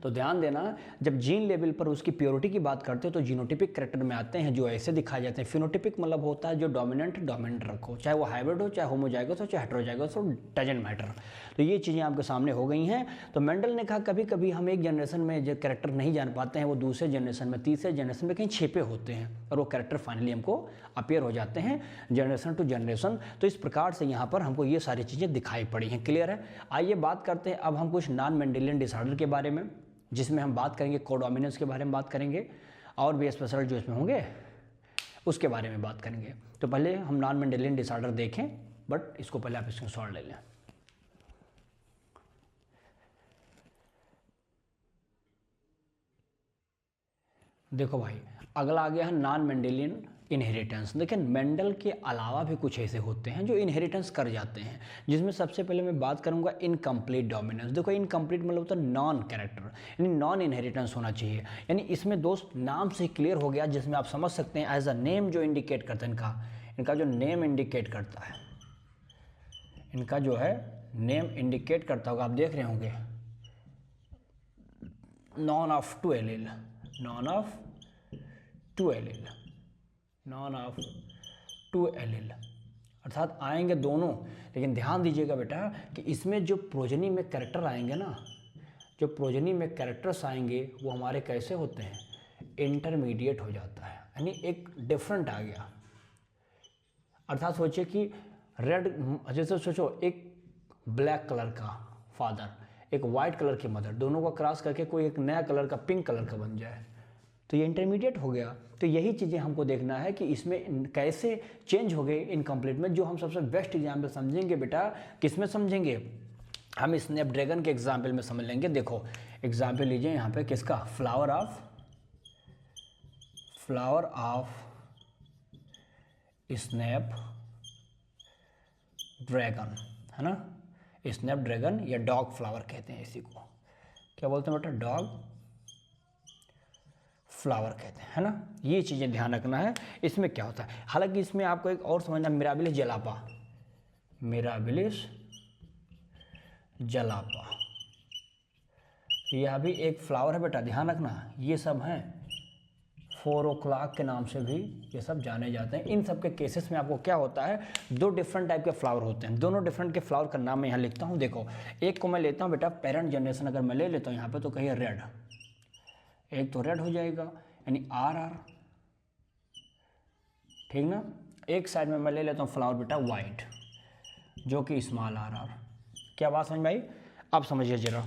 तो ध्यान देना, जब जीन लेवल पर उसकी प्योरिटी की बात करते हो तो जीनोटिपिक कैरेक्टर में आते हैं जो ऐसे दिखाए जाते हैं। फिनोटिपिक मतलब होता है जो डोमिनेंट रखो, चाहे वो हाइब्रिड हो, चाहे होमोजाइगस हो, चाहे हेट्रोजाइगस हो, डजंट मैटर। तो ये चीज़ें आपके सामने हो गई हैं। तो मेंडल ने कहा कभी कभी हम एक जनरेशन में जो कैरेक्टर नहीं जान पाते हैं, वो दूसरे जनरेशन में, तीसरे जनरेशन में कहीं छिपे होते हैं और वो कैरेक्टर फाइनली हमको अपीयर हो जाते हैं जनरेशन टू जनरेशन। तो इस प्रकार से यहाँ पर हमको ये सारी चीज़ें दिखाई पड़ी हैं। क्लियर है? आइए बात करते हैं अब हम कुछ नॉन मेंडेलियन डिसऑर्डर के बारे में, जिसमें हम बात करेंगे कोडोमिनेंस के बारे में बात करेंगे, और भी स्पेशल जो इसमें होंगे उसके बारे में बात करेंगे। तो पहले हम नॉन मेंडेलियन डिसऑर्डर देखें, बट इसको पहले आप इसको सॉल्व ले लें। देखो भाई, अगला आ गया है नॉन मेंडेलियन इनहेरिटेंस। देखिए मेंडल के अलावा भी कुछ ऐसे होते हैं जो इनहेरिटेंस कर जाते हैं, जिसमें सबसे पहले मैं बात करूंगा इनकम्प्लीट डोमिनेंस। देखो इनकम्प्लीट मतलब होता है नॉन कैरेक्टर, यानी नॉन इनहेरिटेंस होना चाहिए। यानी इसमें दोस्त नाम से क्लियर हो गया, जिसमें आप समझ सकते हैं एज अ नेम जो इंडिकेट करता है, इनका जो नेम इंडिकेट करता है, इनका जो है नेम इंडिकेट करता होगा, आप देख रहे होंगे none of two allele, none of two allele, अर्थात आएंगे दोनों। लेकिन ध्यान दीजिएगा बेटा कि इसमें जो प्रोजनी में कैरेक्टर आएंगे ना, जो प्रोजनी में कैरेक्टर्स आएंगे वो हमारे कैसे होते हैं, इंटरमीडिएट हो जाता है, यानी एक डिफरेंट आ गया। अर्थात सोचिए कि रेड, जैसे सोचो एक ब्लैक कलर का फादर, एक वाइट कलर की मदर, दोनों को क्रॉस करके कोई एक नया कलर का पिंक कलर का बन जाए, तो ये इंटरमीडिएट हो गया। तो यही चीज़ें हमको देखना है कि इसमें कैसे चेंज हो गए इनकम्प्लीट में। जो हम सबसे बेस्ट एग्जाम्पल समझेंगे बेटा, किस में समझेंगे, हम स्नैपड्रैगन के एग्जाम्पल में समझ लेंगे। देखो एग्जाम्पल लीजिए यहाँ पे किसका, फ्लावर ऑफ स्नैप ड्रैगन, है ना, स्नैप ड्रैगन या डॉग फ्लावर कहते हैं इसी को, क्या बोलते हैं बेटा, डॉग फ्लावर कहते हैं, है ना। ये चीज़ें ध्यान रखना है इसमें क्या होता है। हालांकि इसमें आपको एक और समझना, मिराबिलिस जलापा, यह भी एक फ्लावर है बेटा, ध्यान रखना। ये सब हैं 4 o'clock के नाम से भी ये सब जाने जाते हैं। इन सब के केसेस में आपको क्या होता है, 2 डिफरेंट टाइप के फ्लावर होते हैं। दोनों डिफरेंट के फ्लावर का नाम मैं यहाँ लिखता हूँ। देखो एक को मैं लेता हूँ बेटा पेरेंट जनरेशन, अगर मैं ले लेता हूँ यहाँ पे तो कहिए रेड, एक तो रेड हो जाएगा यानी RR, ठीक ना। एक साइड में मैं ले लेता हूँ फ्लावर बेटा वाइट, जो कि स्मॉल RR। क्या बात समझ में आई? अब समझिए जरा,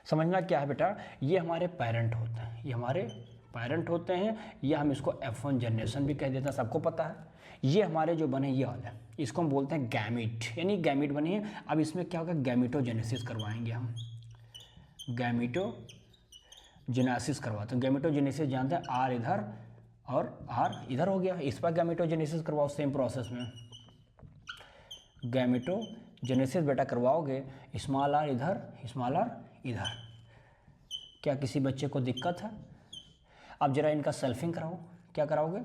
समझना क्या है बेटा, ये हमारे पेरेंट होते हैं, ये हमारे पेरेंट होते हैं, या हम इसको F1 जनरेशन भी कह देते हैं, सबको पता है। ये हमारे जो बने ये वाले, इसको हम बोलते हैं गैमीट, यानी गैमीट बने हैं। अब इसमें क्या होगा, गैमीटोजेनेसिस करवाएंगे हम, गैमीटोजेनेसिस करवाते हैं। गैमीटोजेनेसिस जानते हैं, R इधर और R इधर हो गया, इस पर गैमीटोजेनेसिस करवाओ सेम प्रोसेस में। गैमीटोजेनेसिस बेटा करवाओगे, स्मॉल r इधर, स्मॉल r इधर। क्या किसी बच्चे को दिक्कत है? अब जरा इनका सेल्फिंग कराओ, क्या कराओगे,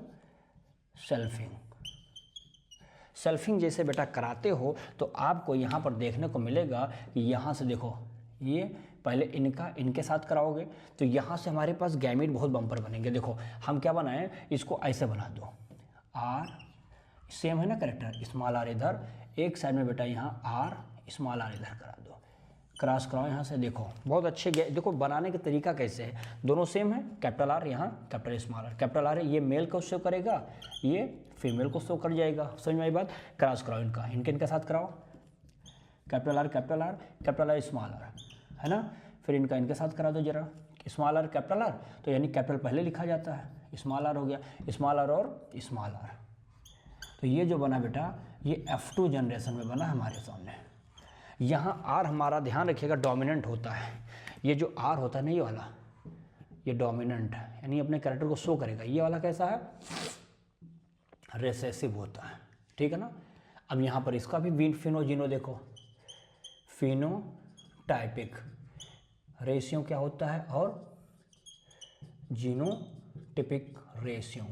सेल्फिंग जैसे बेटा कराते हो तो आपको यहाँ पर देखने को मिलेगा कि यहाँ से देखो, ये पहले इनके साथ कराओगे तो यहाँ से हमारे पास गैमीट बहुत बम्पर बनेंगे। देखो हम क्या बनाएं, इसको ऐसे बना दो, R सेम है ना करेक्टर, स्मॉल r इधर, एक साइड में बेटा यहाँ R स्मॉल r इधर करा दो, क्रॉस कराओ यहाँ से। देखो बहुत अच्छे, देखो बनाने का तरीका कैसे है, दोनों सेम है, कैपिटल R यहाँ capital small r, capital R ये मेल को शो करेगा, ये फीमेल को शो कर जाएगा। समझ में आई बात? क्रॉस कराओ इनके साथ कराओ, कैपिटल R स्मॉल r, है ना। फिर इनके साथ करा दो जरा, स्मॉल r कैपिटल R, तो यानी कैपिटल पहले लिखा जाता है, स्मॉल r हो गया, स्मॉल r और स्मॉल r। तो ये जो बना बेटा ये F2 जनरेशन में बना हमारे सामने। यहाँ R हमारा ध्यान रखिएगा डोमिनेंट होता है, ये जो R होता है ना ये वाला, ये डोमिनेंट है, यानी अपने कैरेक्टर को शो करेगा। ये वाला कैसा है, रिसेसिव होता है, ठीक है ना। अब यहाँ पर इसका भी फिनोजीनो देखो, फिनोटाइपिक रेशियो क्या होता है और जीनोटिपिक रेशियो।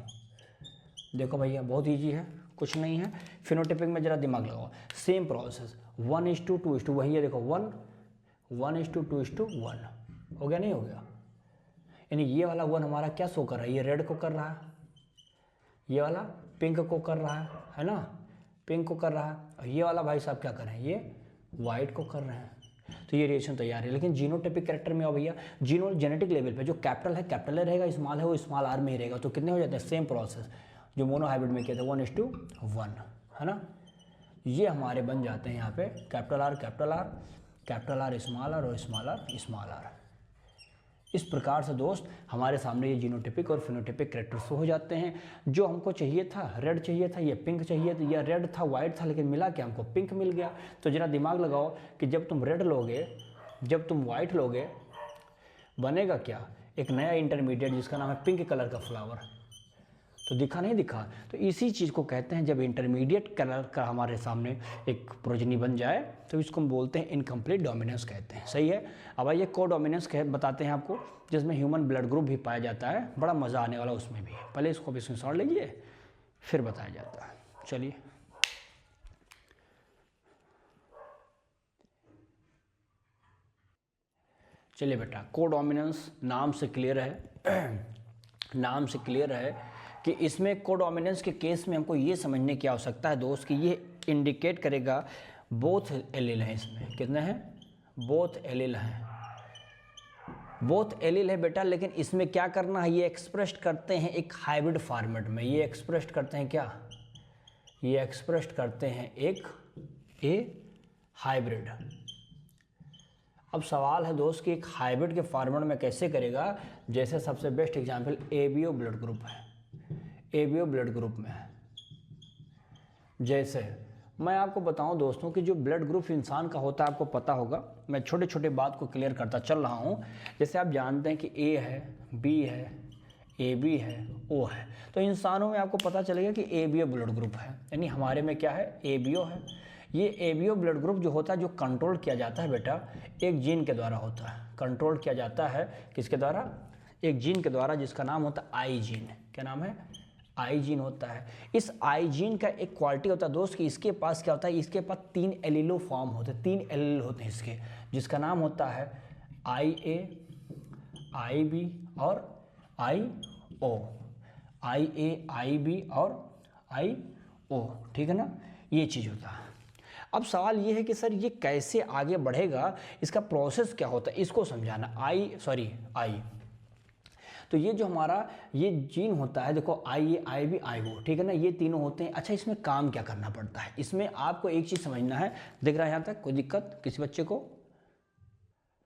देखो भैया बहुत इजी है, कुछ नहीं है। फिनोटाइपिक में जरा दिमाग लगाओ, सेम प्रोसेस, 1:2:1, वही है देखो 1:2:1 हो गया, नहीं हो गया, यानी ये वाला 1 हमारा क्या शो कर रहा है, ये रेड को कर रहा है, ये वाला पिंक को कर रहा है ना, पिंक को कर रहा है, और ये वाला भाई साहब क्या कर रहे हैं, ये वाइट को कर रहे हैं। तो ये रिएक्शन तैयार है। लेकिन जीनोटाइपिक कैरेक्टर में आओ भैया, जेनेटिक लेवल पे जो कैपिटल है कैपिटल रहेगा, स्मॉल है वो स्मॉल r में ही रहेगा। तो कितने हो जाते हैं, सेम प्रोसेस जो मोनोहाइब्रिड में किया था 1:1, है ना। ये हमारे बन जाते हैं यहाँ पे कैपिटल R स्मॉल r और स्मॉल r। इस प्रकार से दोस्त हमारे सामने ये जीनोटाइपिक और फिनोटाइपिक कैरेक्टर्स हो जाते हैं। जो हमको चाहिए था, रेड चाहिए था, ये पिंक चाहिए था, या रेड था वाइट था, लेकिन मिला क्या, हमको पिंक मिल गया। तो जरा दिमाग लगाओ कि जब तुम रेड लोगे, जब तुम वाइट लोगे, बनेगा क्या, एक नया इंटरमीडिएट जिसका नाम है पिंक कलर का फ्लावर। तो दिखा नहीं दिखा, तो इसी चीज़ को कहते हैं जब इंटरमीडिएट कलर का हमारे सामने एक प्रोजनी बन जाए तो इसको हम बोलते हैं इनकम्प्लीट डोमिनेंस कहते हैं। सही है। अब आइए को डोमिनेंस बताते हैं आपको, जिसमें ह्यूमन ब्लड ग्रुप भी पाया जाता है, बड़ा मज़ा आने वाला उसमें भी। पहले इसको भी स्क्रीनशॉट लीजिए फिर बताया जाता है। चलिए चलिए बेटा, को डोमिनेंस नाम से क्लियर है कि इसमें कोडोमिनेंस के केस में हमको ये समझने की आवश्यकता है दोस्त कि ये इंडिकेट करेगा बोथ एलील हैं। इसमें कितने हैं, बोथ एलील हैं, बोथ एलील है बेटा, लेकिन इसमें क्या करना है, ये एक्सप्रेस करते हैं एक हाइब्रिड फॉर्मेट में। ये एक्सप्रेस करते हैं क्या, ये एक्सप्रेस करते हैं एक हाइब्रिड। अब सवाल है दोस्त कि एक हाइब्रिड के फॉर्मेट में कैसे करेगा। जैसे सबसे best example ABO blood group है, एबीओ ब्लड ग्रुप में है। जैसे मैं आपको बताऊं दोस्तों कि जो ब्लड ग्रुप इंसान का होता है आपको पता होगा, मैं छोटे छोटे बात को क्लियर करता चल रहा हूं। जैसे आप जानते हैं कि ए है, बी है, ए बी है, ओ है, तो इंसानों में आपको पता चलेगा कि A B O blood group है, यानी हमारे में क्या है, ए बी ओ है। ये A B O blood group जो होता है, जो कंट्रोल किया जाता है बेटा एक जीन के द्वारा होता है। कंट्रोल किया जाता है किसके द्वारा, एक जीन के द्वारा, जिसका नाम होता है आई जीन। क्या नाम है, आई जीन होता है। इस आई जीन का एक क्वालिटी होता है दोस्त कि इसके पास क्या होता है, इसके पास 3 एलीलो फॉर्म होते हैं, 3 एलील होते हैं इसके, जिसका नाम होता है आई ए, आई बी और आई ओ। आई ए, आई बी और आई ओ, ठीक है ना, ये चीज़ होता है। अब सवाल ये है कि सर ये कैसे आगे बढ़ेगा, इसका प्रोसेस क्या होता है, इसको समझाना। आई तो ये जो हमारा ये जीन होता है, देखो आई ए, आई बी, आई ओ, ठीक है ना, ये तीनों होते हैं। अच्छा, इसमें काम क्या करना पड़ता है, इसमें आपको एक चीज़ समझना है। दिख रहा है यहाँ तक, कोई दिक्कत किसी बच्चे को,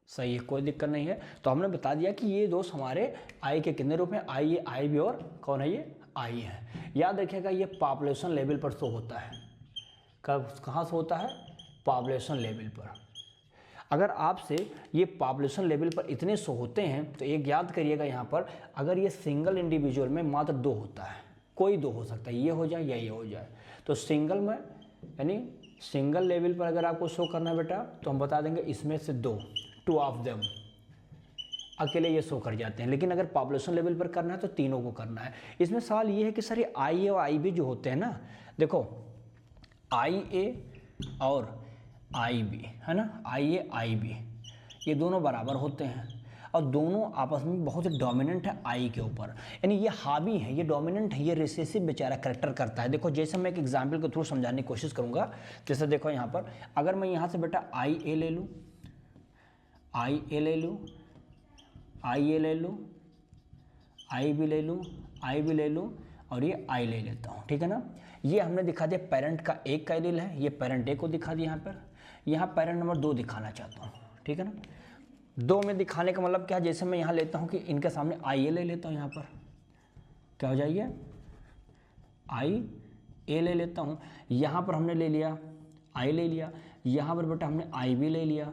सही है, कोई दिक्कत नहीं है। तो हमने बता दिया कि ये दोस्त हमारे आई के कितने रूप हैं, आई ए, आई बी और कौन है, ये आई है। याद रखिएगा ये पॉपुलेशन लेवल पर शो होता है। कब, कहाँ से होता है, पॉपुलेशन लेवल पर। अगर आपसे ये पॉपुलेशन लेवल पर इतने शो होते हैं तो एक याद करिएगा यहाँ पर, अगर ये सिंगल इंडिविजुअल में मात्र 2 होता है, कोई 2 हो सकता है, ये हो जाए या ये हो जाए, तो सिंगल में यानी सिंगल लेवल पर अगर आपको शो करना है बेटा, तो हम बता देंगे इसमें से 2 ऑफ देम अकेले ये शो कर जाते हैं। लेकिन अगर पॉपुलेशन लेवल पर करना है तो तीनों को करना है। इसमें सवाल ये है कि सर ये आई ए और आई बी जो होते हैं ना, देखो आई ए और आई बी है ना, आई ए, आई बी, ये दोनों बराबर होते हैं और दोनों आपस में बहुत डोमिनेंट है आई के ऊपर, यानी ये हावी है, ये डोमिनेंट है, ये रिसेसिव बेचारा करेक्टर करता है। देखो जैसे मैं एक एग्जांपल के थ्रू समझाने की कोशिश करूंगा। जैसे देखो यहाँ पर, अगर मैं यहाँ से बेटा आई ए ले लूँ, आई ए ले लूँ, आई ए ले लूँ, आई बी ले लूँ, आई बी ले लूँ और ये आई ले लेता हूँ, ठीक है ना। ये हमने दिखा दिया पेरेंट का एक का एलील है, ये पेरेंट ए को दिखा दिया यहाँ पर। यहाँ पेरेंट नंबर 2 दिखाना चाहता हूँ, ठीक है ना। 2 में दिखाने का मतलब क्या है, जैसे मैं यहाँ लेता हूँ कि इनके सामने आई ए ले लेता हूँ, यहाँ पर क्या हो जाइए, आई ए ले लेता हूँ। यहाँ पर हमने ले लिया आई ले लिया, यहाँ पर बेटा हमने आई बी ले लिया,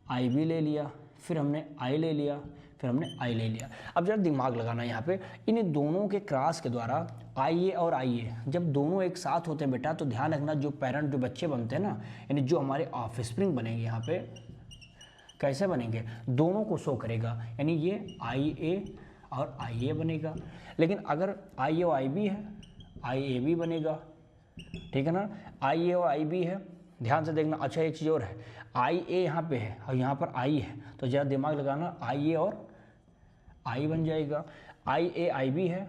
आई बी ले लिया, फिर हमने आई ले लिया, फिर हमने आई ले लिया। अब जरा दिमाग लगाना यहाँ पे, इन दोनों के क्रॉस के द्वारा आई ए और आई ए जब दोनों एक साथ होते हैं बेटा, तो ध्यान रखना जो पेरेंट जो बच्चे बनते हैं ना, यानी जो हमारे ऑफस्प्रिंग बनेंगे यहाँ पे कैसे बनेंगे, दोनों को शो करेगा, यानी ये आई ए और आई ए बनेगा। लेकिन अगर आई ए और आई बी है, आई ए बी बनेगा, ठीक है ना। आई ए और आई बी है, ध्यान से देखना। अच्छा एक चीज़ और है, आई ए यहाँ पे है और यहाँ पर आई है, तो ज़रा दिमाग लगाना, आई ए और आई बन जाएगा। आई ए आई बी है,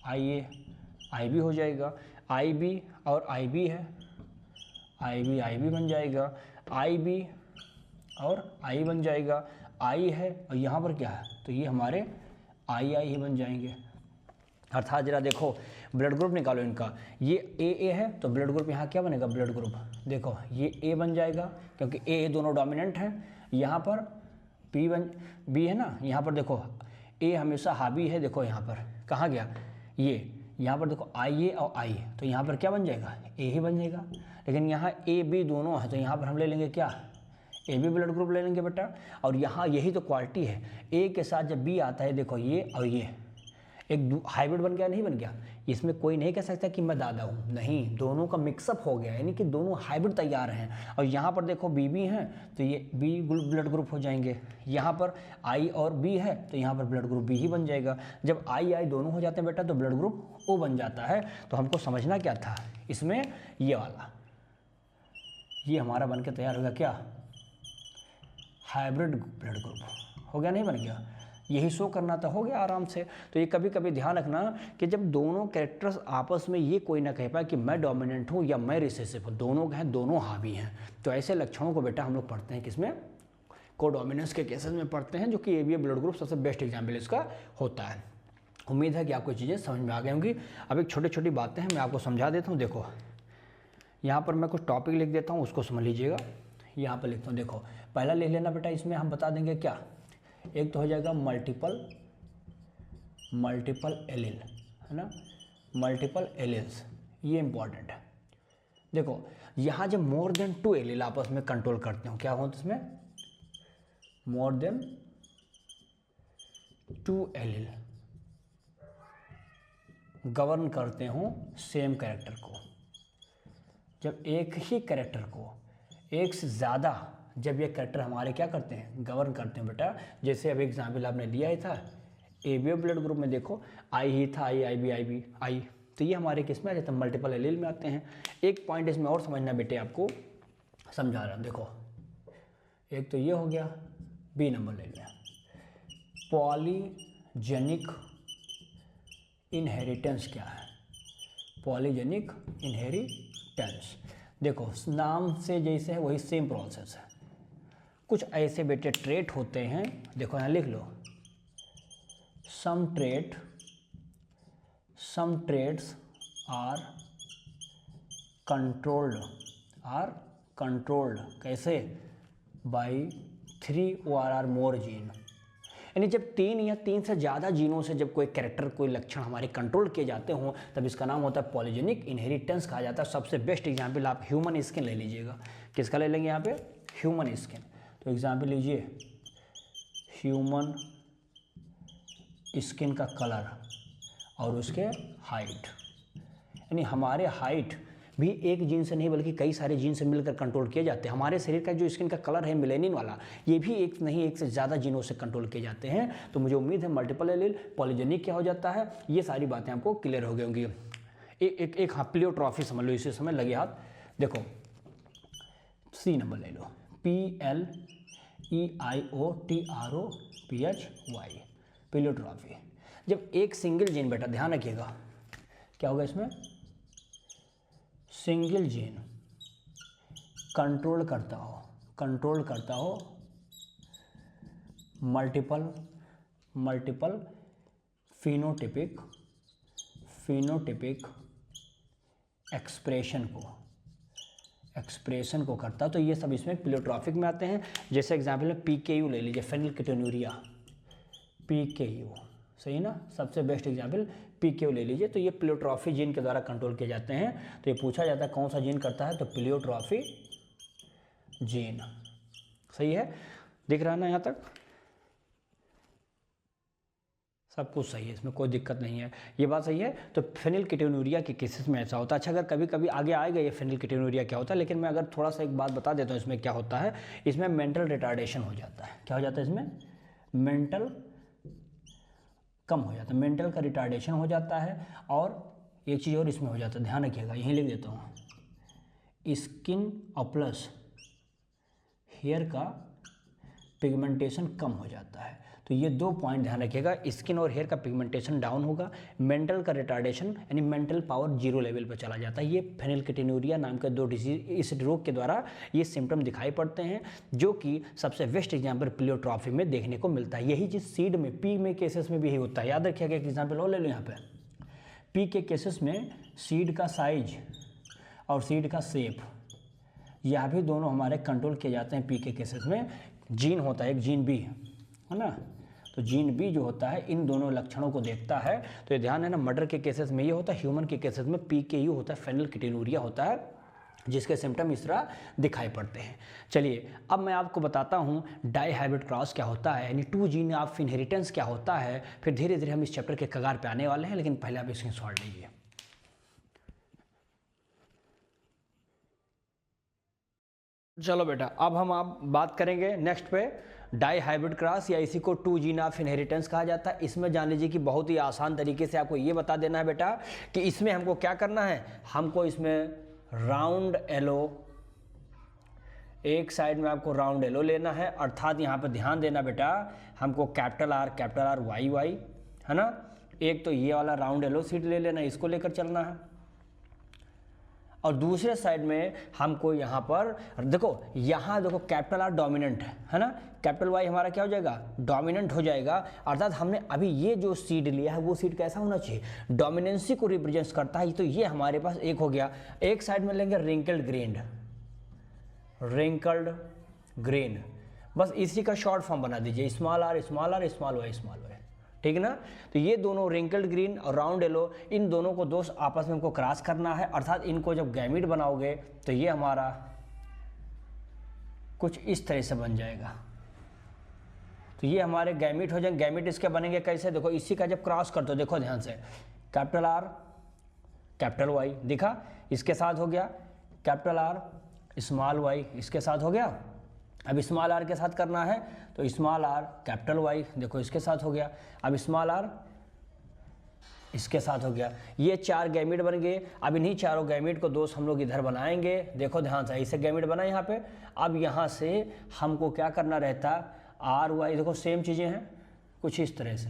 आई ए आई बी हो जाएगा। आई बी और आई बी है, आई बी बन जाएगा। आई बी और आई बन जाएगा। आई है और यहाँ पर क्या है, तो ये हमारे आई ही बन जाएंगे। अर्थात जरा देखो ब्लड ग्रुप निकालो इनका, ये ए है तो ब्लड ग्रुप यहाँ क्या बनेगा, ब्लड ग्रुप देखो ये ए बन जाएगा क्योंकि ए दोनों डोमिनेंट हैं। यहाँ पर बी है ना, यहाँ पर देखो ए हमेशा हावी है, देखो यहाँ पर कहाँ गया ये, यहाँ पर देखो आई ए और आई, तो यहाँ पर क्या बन जाएगा, ए ही बन जाएगा। लेकिन यहाँ ए बी दोनों है तो यहाँ पर हम ले लेंगे क्या, ए बी ब्लड ग्रुप ले लेंगे बेटा। और यहाँ यही तो क्वालिटी है, ए के साथ जब बी आता है देखो ये और ये एक हाइब्रिड बन गया, नहीं बन गया। इसमें कोई नहीं कह सकता कि मैं दादा हूँ, नहीं, दोनों का मिक्सअप हो गया, यानी कि दोनों हाइब्रिड तैयार हैं। और यहाँ पर देखो बी बी हैं तो ये बी ब्लड ग्रुप हो जाएंगे। यहाँ पर आई और बी है तो यहाँ पर ब्लड ग्रुप बी ही बन जाएगा। जब आई दोनों हो जाते हैं बेटा तो ब्लड ग्रुप ओ बन जाता है। तो हमको समझना क्या था इसमें, ये वाला, ये हमारा बन के तैयार हो गया क्या, हाइब्रिड ब्लड ग्रुप हो गया, नहीं बन गया, यही शो करना था, हो गया आराम से। तो ये कभी कभी ध्यान रखना कि जब दोनों कैरेक्टर्स आपस में ये कोई ना कह पाए कि मैं डोमिनेंट हूँ या मैं रिसेसिव हूँ, दोनों हैं, दोनों हावी हैं, तो ऐसे लक्षणों को बेटा हम लोग पढ़ते हैं किसमें, कोडोमिनेंस के केसेस में पढ़ते हैं, जो कि एबीए ब्लड ग्रुप सबसे बेस्ट एग्जाम्पल इसका होता है। उम्मीद है कि आपको चीज़ें समझ में आ गई होंगी। अब एक छोटी छोटी बातें हैं, मैं आपको समझा देता हूँ। देखो यहाँ पर मैं कुछ टॉपिक लिख देता हूँ, उसको समझ लीजिएगा। यहाँ पर लिखता हूँ, देखो पहला लिख लेना बेटा, इसमें हम बता देंगे क्या, एक तो हो जाएगा मल्टीपल एलील, है ना, मल्टीपल एलील्स, ये इंपॉर्टेंट है। देखो यहाँ जब मोर देन 2 एलील आपस में कंट्रोल करते हो, क्या होता है इसमें, मोर देन 2 एलील गवर्न करते हो सेम कैरेक्टर को। जब एक ही कैरेक्टर को एक से ज़्यादा, जब ये कैरेक्टर हमारे क्या करते हैं, गवर्न करते हैं बेटा, जैसे अभी एग्जाम्पल आपने लिया ही था एबीओ ब्लड ग्रुप में, देखो आई ही था, आई बी आई, तो ये हमारे किस में आ जाते हैं, मल्टीपल एलील में आते हैं। एक पॉइंट इसमें और समझना बेटे, आपको समझा रहा हूँ। देखो एक तो ये हो गया, बी नंबर ले लिया, पॉलीजेनिक इनहेरिटेंस क्या है, पॉलीजेनिक इनहेरिटेंस। देखो नाम से जैसे है वही सेम प्रोसेस है। कुछ ऐसे बेटे ट्रेट होते हैं, देखो यहाँ लिख लो, सम ट्रेट्स आर कंट्रोल्ड कैसे, बाई 3 or more जीन। यानी जब 3 या 3 से ज़्यादा जीनों से जब कोई कैरेक्टर, कोई लक्षण हमारे कंट्रोल किए जाते हों, तब इसका नाम होता है पॉलीजेनिक इनहेरिटेंस कहा जाता है। सबसे बेस्ट एग्जांपल आप ह्यूमन स्किन ले लीजिएगा। किसका ले लेंगे यहाँ पे, ह्यूमन स्किन। तो एग्जांपल लीजिए, ह्यूमन स्किन का कलर और उसके हाइट, यानी हमारे हाइट भी एक जीन से नहीं बल्कि कई सारे जीन से मिलकर कंट्रोल किए जाते हैं। हमारे शरीर का जो स्किन का कलर है मेलेनिन वाला, ये भी एक नहीं एक से ज़्यादा जीनों से कंट्रोल किए जाते हैं। तो मुझे उम्मीद है मल्टीपल एलील, पॉलीजेनिक क्या हो जाता है, ये सारी बातें आपको क्लियर हो गई होंगी। एक हाँ प्लियोट्रॉफी समझ लो, इसी समय लगे हाथ। देखो सी नंबर ले लो, PLEIOTROPHY, प्लियोट्रॉफी। जब एक सिंगल जीन, बेटा ध्यान रखिएगा, क्या होगा इसमें, सिंगल जीन कंट्रोल करता हो मल्टीपल फिनोटिपिक एक्सप्रेशन को करता, तो ये सब इसमें प्लियोट्रॉफिक में आते हैं। जैसे एग्जाम्पल में PKU ले लीजिए, फेनिलकेटोन्यूरिया, PKU सही ना, सबसे बेस्ट एग्जाम्पल PKU ले लीजिए। तो ये प्लियोट्रॉफी जीन के द्वारा कंट्रोल किए जाते हैं। तो ये पूछा जाता है कौन सा जीन करता है, तो प्लियोट्रॉफी जीन, सही है। दिख रहा है ना यहाँ तक, सब कुछ सही है, इसमें कोई दिक्कत नहीं है, ये बात सही है। तो फेनिलकेटोन्यूरिया के केसेस में ऐसा होता है। अच्छा, अगर कभी कभी आगे आएगा ये फेनिलकेटोन्यूरिया क्या होता है, लेकिन मैं अगर थोड़ा सा एक बात बता देता हूँ इसमें क्या होता है। इसमें मेंटल रिटार्डेशन हो जाता है। क्या हो जाता है इसमें, मेंटल कम हो जाता है, मेंटल का रिटार्डेशन हो जाता है। और एक चीज़ और इसमें हो जाता है, ध्यान रखिएगा, यहीं लिख देता हूँ, स्किन और प्लस हेयर का पिगमेंटेशन कम हो जाता है। तो ये 2 पॉइंट ध्यान रखिएगा, स्किन और हेयर का पिगमेंटेशन डाउन होगा, मेंटल का रिटार्डेशन यानी मेंटल पावर 0 लेवल पर चला जाता है। ये फेनिलकेटोन्यूरिया नाम के 2 डिजीज, इस रोग के द्वारा ये सिम्टम दिखाई पड़ते हैं, जो कि सबसे बेस्ट एग्जाम्पल प्लियोट्रॉफी में देखने को मिलता है। यही चीज़ सीड में, पी में केसेस में भी यही होता है। याद रखिएगा, एक एग्जाम्पल और ले लो यहाँ पे, पी के केसेस में सीड का साइज और सीड का शेप, यह भी दोनों हमारे कंट्रोल किए जाते हैं। पी के केसेस में जीन होता है एक, जीन बी है ना, तो जीन बी जो होता है इन दोनों लक्षणों को देखता है। तो ये ध्यान है ना, मर्डर के केसेस में ये होता है, ह्यूमन के केसेस में PKU होता है, फेनिलकेटोन्यूरिया होता है, जिसके सिम्टम इस तरह दिखाई पड़ते हैं। चलिए अब मैं आपको बताता हूँ डाई हाइब्रिड क्रॉस क्या होता है, यानी 2 जीन ऑफ इनहेरिटेंस क्या होता है। फिर धीरे धीरे हम इस चैप्टर के कगार पे आने वाले हैं, लेकिन पहले आप इसकी शॉर्ट लीजिए। चलो बेटा, अब हम आप बात करेंगे नेक्स्ट पे डाई हाइब्रिड क्रॉस, या इसी को 2 जीन ऑफ इनहेरिटेंस कहा जाता है। इसमें जान लीजिए कि बहुत ही आसान तरीके से आपको ये बता देना है बेटा कि इसमें हमको क्या करना है, हमको इसमें राउंड एलो, एक साइड में आपको राउंड एलो लेना है, अर्थात यहाँ पर ध्यान देना बेटा, हमको कैपिटल आर वाई वाई है ना, एक तो ये वाला राउंड एलो सीट ले लेना, इसको लेकर चलना है। और दूसरे साइड में हमको यहाँ पर देखो कैपिटल आर डोमिनेंट है ना, कैपिटल वाई हमारा क्या हो जाएगा, डोमिनेंट हो जाएगा। अर्थात हमने अभी ये जो सीड लिया है वो सीड कैसा होना चाहिए, डोमिनेंसी को रिप्रेजेंट करता है। तो ये हमारे पास एक हो गया। एक साइड में लेंगे रिंकल्ड ग्रेन, बस इसी का शॉर्ट फॉर्म बना दीजिए, small R small R small Y small Y, ठीक है ना। तो ये दोनों रिंकल्ड ग्रीन और राउंड येलो, इन दोनों को दोस्त आपस में हमको क्रॉस करना है। अर्थात इनको जब गैमीट बनाओगे तो ये हमारा कुछ इस तरह से बन जाएगा। तो ये हमारे गैमीट हो जाएंगे। गैमीट इसके बनेंगे कैसे, देखो इसी का जब क्रॉस कर दो, देखो ध्यान से, कैपिटल आर कैपिटल वाई दिखा, इसके साथ हो गया कैपिटल आर स्मॉल वाई, इसके साथ हो गया। अब स्मॉल आर के साथ करना है तो स्मॉल आर कैपिटल वाई, देखो इसके साथ हो गया। अब स्मॉल आर इसके साथ हो गया। ये 4 गैमीट बन गए। अब इन्हीं चारों गैमीट को दोस्त हम लोग इधर बनाएंगे। देखो ध्यान से, इसे गैमीट बना यहाँ पे। अब यहाँ से हमको क्या करना रहता, आर वाई, देखो सेम चीज़ें हैं, कुछ इस तरह से,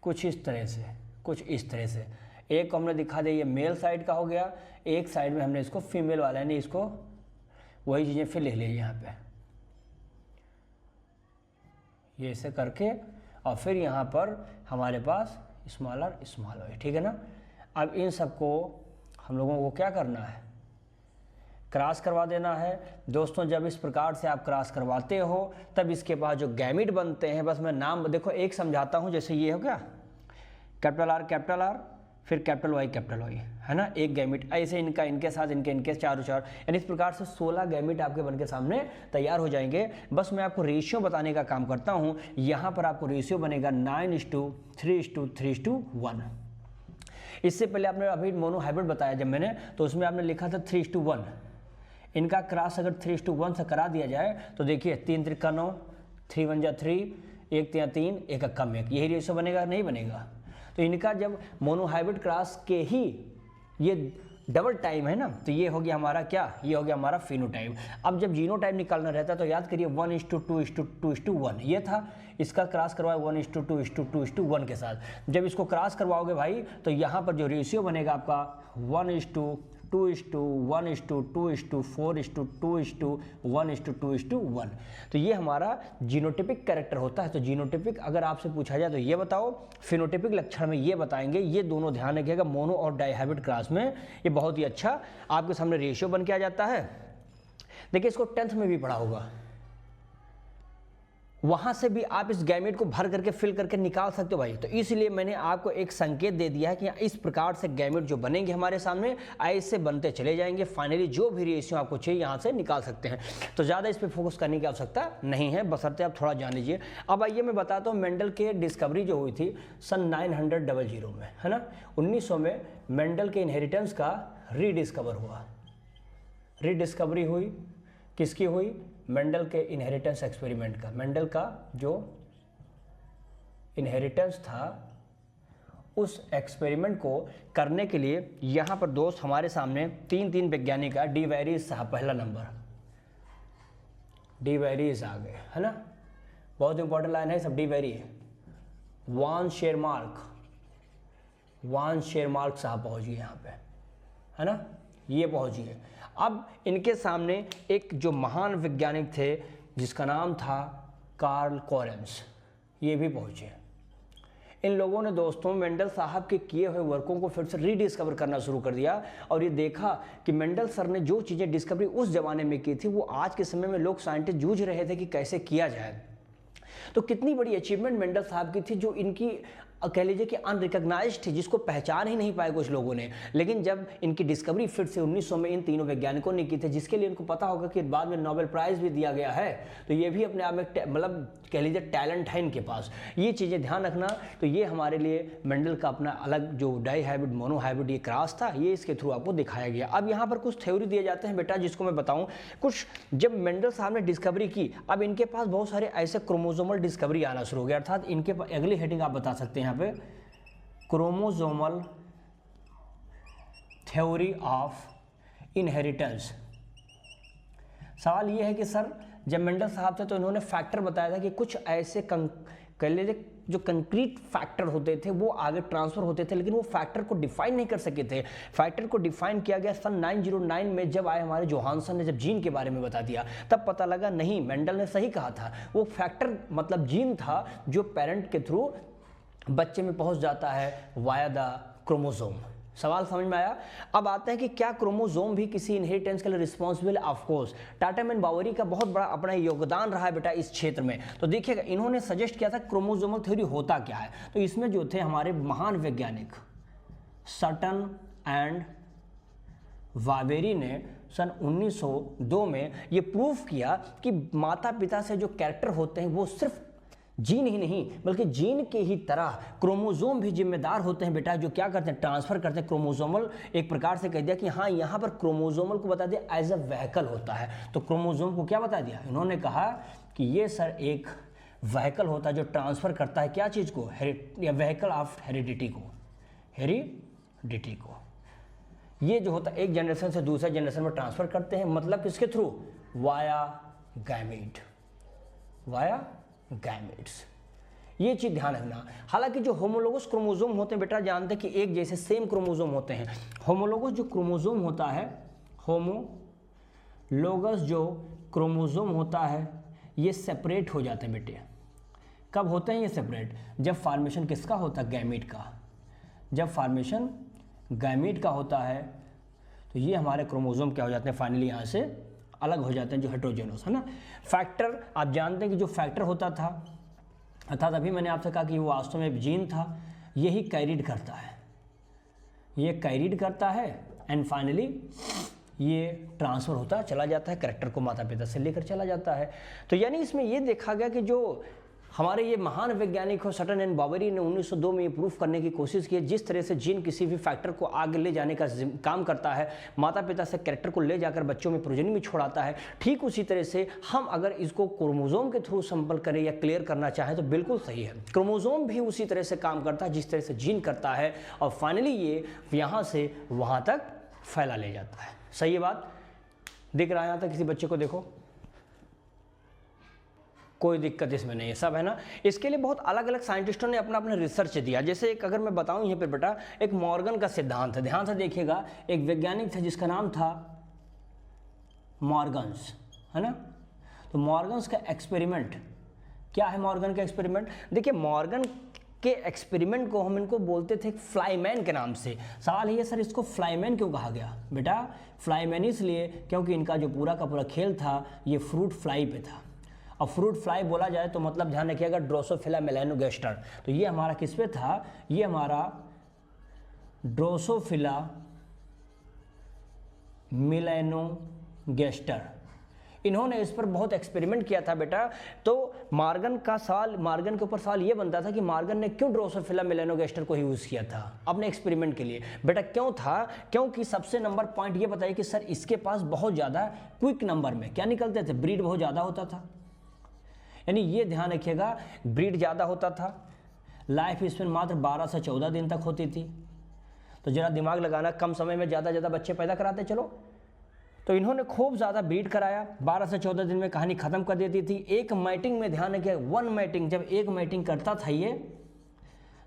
कुछ इस तरह से, कुछ इस तरह से। एक को हमने दिखा दिया, ये मेल साइड का हो गया, एक साइड में हमने इसको फीमेल वाला यानी इसको वही चीज़ें फिर लिख लीजिए यहाँ पे, ये ऐसे करके, और फिर यहाँ पर हमारे पास स्मॉल आर स्मॉल वाई, ठीक है ना। अब इन सबको हम लोगों को क्या करना है, क्रॉस करवा देना है। दोस्तों जब इस प्रकार से आप क्रॉस करवाते हो तब इसके बाद जो गैमीट बनते हैं, बस मैं नाम देखो एक समझाता हूँ। जैसे ये हो गया कैपिटल आर फिर कैपिटल वाई है ना, एक गैमीट। ऐसे इनका इनके साथ इनके चारों चार, यानी इस प्रकार से 16 गैमीट आपके बन के सामने तैयार हो जाएंगे। बस मैं आपको रेशियो बताने का काम करता हूँ। यहाँ पर आपको रेशियो बनेगा 9:3:3:1। इससे पहले आपने अभी मोनोहाइब्रिड बताया जब मैंने, तो उसमें आपने लिखा था 3:1। इनका क्रॉस अगर 3:1 से करा दिया जाए तो देखिए 3 त्रिका 9, 3 1 जा 3, 1 3 3, 1 कम 1, यही रेशियो बनेगा, नहीं बनेगा। तो इनका जब मोनोहाइब्रिड क्रॉस के ही ये डबल टाइम है ना, तो ये हो गया हमारा क्या, ये हो गया हमारा फिनोटाइप। अब जब जीनोटाइप निकालना रहता है तो याद करिए 1:2:2:1 ये था। इसका क्रॉस करवाए 1:2:2:1 के साथ। जब इसको क्रॉस करवाओगे भाई तो यहाँ पर जो रेशियो बनेगा आपका 1:2:1:2:4:2:1:2:1। तो ये हमारा जीनोटिपिक कैरेक्टर होता है। तो जीनोटिपिक अगर आपसे पूछा जाए तो ये बताओ, फिनोटिपिक लक्षण में ये बताएंगे। ये दोनों ध्यान रखिएगा, मोनो और डाइहाइब्रिड क्रॉस में ये बहुत ही अच्छा आपके सामने रेशियो बन के आ जाता है। देखिए इसको 10th में भी पढ़ा होगा, वहां से भी आप इस गैमेट को भर करके फिल करके निकाल सकते हो भाई। तो इसलिए मैंने आपको एक संकेत दे दिया है कि इस प्रकार से गैमेट जो बनेंगे हमारे सामने, ऐसे बनते चले जाएंगे। फाइनली जो भी रेशियो आपको चाहिए यहाँ से निकाल सकते हैं। तो ज़्यादा इस पर फोकस करने की आवश्यकता नहीं है, बशर्ते आप थोड़ा जान लीजिए। अब आइए मैं बताता हूँ, मेंडल के डिस्कवरी जो हुई थी सन 900 में, है ना, 1900 में मेंडल के इनहेरिटेंस का रीडिस्कवर हुआ। रीडिस्कवरी हुई, किसकी हुई, मेंडल के इनहेरिटेंस एक्सपेरिमेंट का। मेंडल का जो इनहेरिटेंस था उस एक्सपेरिमेंट को करने के लिए यहाँ पर दोस्त हमारे सामने तीन वैज्ञानिक का, डी वेरीज साहब पहला नंबर, डी वेरीज आ गए, है ना, बहुत इंपॉर्टेंट लाइन है सब, डी वेरी। वान शेरमार्क साहब पहुँच गए यहाँ पे, है ना, ये पहुँच गए। अब इनके सामने एक जो महान वैज्ञानिक थे जिसका नाम था कार्ल कोरेंस, ये भी पहुँचे। इन लोगों ने दोस्तों मेंडल साहब के किए हुए वर्कों को फिर से रीडिस्कवर करना शुरू कर दिया और ये देखा कि मेंडल सर ने जो चीज़ें डिस्कवरी उस ज़माने में की थी वो आज के समय में लोग साइंटिस्ट जूझ रहे थे कि कैसे किया जाए। तो कितनी बड़ी अचीवमेंट मेंडल साहब की थी, जो इनकी कह लीजिए कि अनरिकग्नाइज्ड थी, जिसको पहचान ही नहीं पाए कुछ लोगों ने। लेकिन जब इनकी डिस्कवरी फिर से 1900 में इन तीनों वैज्ञानिकों ने की थी, जिसके लिए इनको पता होगा कि बाद में नोबेल प्राइज़ भी दिया गया है, तो ये भी अपने आप में मतलब कह लीजिए टैलेंट है इनके पास। ये चीज़ें ध्यान रखना। तो ये हमारे लिए मेंडल का अपना अलग जो डाइहाइब्रिड मोनोहाइब्रिड ये क्रॉस था, ये इसके थ्रू आपको दिखाया गया। अब यहाँ पर कुछ थ्योरी दिए जाते हैं बेटा, जिसको मैं बताऊँ कुछ। जब मेंडल साहब ने डिस्कवरी की, अब इनके पास बहुत सारे ऐसे क्रोमोजोमल डिस्कवरी आना शुरू हो गया। अर्थात इनके पास अगली हेडिंग आप बता सकते हैं यहाँ पे, क्रोमोजोमल थ्योरी ऑफ इनहेरिटेंस। सवाल ये है कि सर जब मेंडल साहब थे तो इन्होंने फैक्टर बताया था कि कुछ ऐसे कह लीजिए जो कंक्रीट फैक्टर होते थे वो आगे ट्रांसफर होते थे, लेकिन वो फैक्टर को डिफाइन नहीं कर सके थे। फैक्टर को डिफाइन किया गया सन 909 में, जब आए हमारे जोहानसन ने जब जीन के बारे में बता दिया, तब पता लगा नहीं, मेंडल ने सही कहा था, वो फैक्टर मतलब जीन था जो पेरेंट के थ्रू बच्चे में पहुंच जाता है वाया द क्रोमोसोम। सवाल समझ में आया। अब आते हैं कि क्या क्रोमोसोम भी किसी इनहेरिटेंस के लिए responsible? Of course, Tatum and Boveri का बहुत बड़ा अपना योगदान रहा है बेटा इस क्षेत्र में। तो देखिएगा, इन्होंने सजेस्ट किया था क्रोमोसोमल थ्योरी होता क्या है। तो इसमें जो थे हमारे महान वैज्ञानिक सटन एंड बावेरी ने सन 1902 में ये प्रूफ किया कि माता पिता से जो कैरेक्टर होते हैं वो सिर्फ जीन ही नहीं बल्कि जीन के ही तरह क्रोमोसोम भी जिम्मेदार होते हैं बेटा, जो क्या करते हैं, ट्रांसफर करते हैं। क्रोमोसोमल एक प्रकार से कह दिया कि हाँ, यहाँ पर क्रोमोसोमल को बता दिया एज अ व्हीकल होता है। तो क्रोमोसोम को क्या बता दिया इन्होंने, कहा कि ये सर एक व्हीकल होता है जो ट्रांसफर करता है क्या चीज़ को, या व्हीकल ऑफ हेरिडिटी को, हेरिडिटी को। ये जो होता है एक जनरेशन से दूसरे जनरेशन में ट्रांसफर करते हैं, मतलब किसके through, via gamete, via gametes. ये चीज ध्यान रखना। हालांकि जो होमोलोगस क्रोमोसोम होते हैं बेटा, जानते हैं कि एक जैसे सेम क्रोमोसोम होते हैं। होमोलोगस जो क्रोमोसोम होता है, होमोलोगस जो क्रोमोसोम होता है ये सेपरेट हो जाते हैं बेटे। कब होते हैं ये सेपरेट? जब फॉर्मेशन किसका होता है, गैमीट का। जब फॉर्मेशन गैमीट का होता है तो ये हमारे क्रोमोसोम क्या हो जाते हैं, फाइनली यहाँ से अलग हो जाते हैं, जो हेट्रोजेनस है ना। फैक्टर, आप जानते हैं कि जो फैक्टर होता था, अर्थात अभी मैंने आपसे कहा कि वो वास्तव में जीन था, यही कैरिड करता है, ये कैरिड करता है एंड फाइनली ये ट्रांसफर होता चला जाता है, कैरेक्टर को माता पिता से लेकर चला जाता है। तो यानी इसमें ये देखा गया कि जो हमारे ये महान वैज्ञानिक हो सटन एंड बावरी ने 1902 में ये प्रूफ करने की कोशिश की, जिस तरह से जीन किसी भी फैक्टर को आगे ले जाने का काम करता है, माता पिता से कैरेक्टर को ले जाकर बच्चों में प्रोजेनी में छोड़ाता है, ठीक उसी तरह से हम अगर इसको क्रोमोसोम के थ्रू सैंपल करें या क्लियर करना चाहें तो बिल्कुल सही है। क्रोमोसोम भी उसी तरह से काम करता है जिस तरह से जीन करता है, और फाइनली ये यहाँ से वहाँ तक फैला ले जाता है। सही है बात? दिख रहा है यहाँ तक किसी बच्चे को? देखो, कोई दिक्कत इसमें नहीं है, सब है ना। इसके लिए बहुत अलग अलग साइंटिस्टों ने अपना अपना रिसर्च दिया। जैसे एक अगर मैं बताऊं यहाँ पर बेटा, एक मॉर्गन का सिद्धांत है, ध्यान से देखिएगा। एक वैज्ञानिक था जिसका नाम था मॉर्गन्स, है ना। तो मॉर्गन्स का एक्सपेरिमेंट क्या है? मॉर्गन का एक्सपेरिमेंट, देखिए मॉर्गन के एक्सपेरिमेंट को हम इनको बोलते थे फ्लाईमैन के नाम से। सवाल ये सर इसको फ्लाईमैन क्यों कहा गया? बेटा फ्लाईमैन इसलिए क्योंकि इनका जो पूरा का पूरा खेल था ये फ्रूट फ्लाई पे था। और फ्रूट फ्लाई बोला जाए तो मतलब ध्यान रखिएगा ड्रोसोफिला मेलानोगैस्टर। तो ये हमारा किस पे था? ये हमारा ड्रोसोफिला मेलानोगैस्टर। इन्होंने इस पर बहुत एक्सपेरिमेंट किया था बेटा। तो मॉर्गन के ऊपर सवाल ये बनता था कि मॉर्गन ने क्यों ड्रोसोफिला मेलानोगैस्टर को यूज़ किया था अपने एक्सपेरिमेंट के लिए? बेटा क्यों था? क्योंकि सबसे नंबर पॉइंट ये बताइए कि सर इसके पास बहुत ज़्यादा क्विक नंबर में क्या निकलते थे, ब्रीड बहुत ज़्यादा होता था। यानी ये ध्यान रखिएगा, ब्रीड ज़्यादा होता था, लाइफ स्पेन मात्र 12 से 14 दिन तक होती थी। तो जरा दिमाग लगाना, कम समय में ज़्यादा बच्चे पैदा कराते चलो। तो इन्होंने खूब ज़्यादा ब्रीड कराया, 12 से 14 दिन में कहानी ख़त्म कर देती थी। एक मैटिंग में ध्यान रखिए, वन मैटिंग, जब एक मैटिंग करता था ये,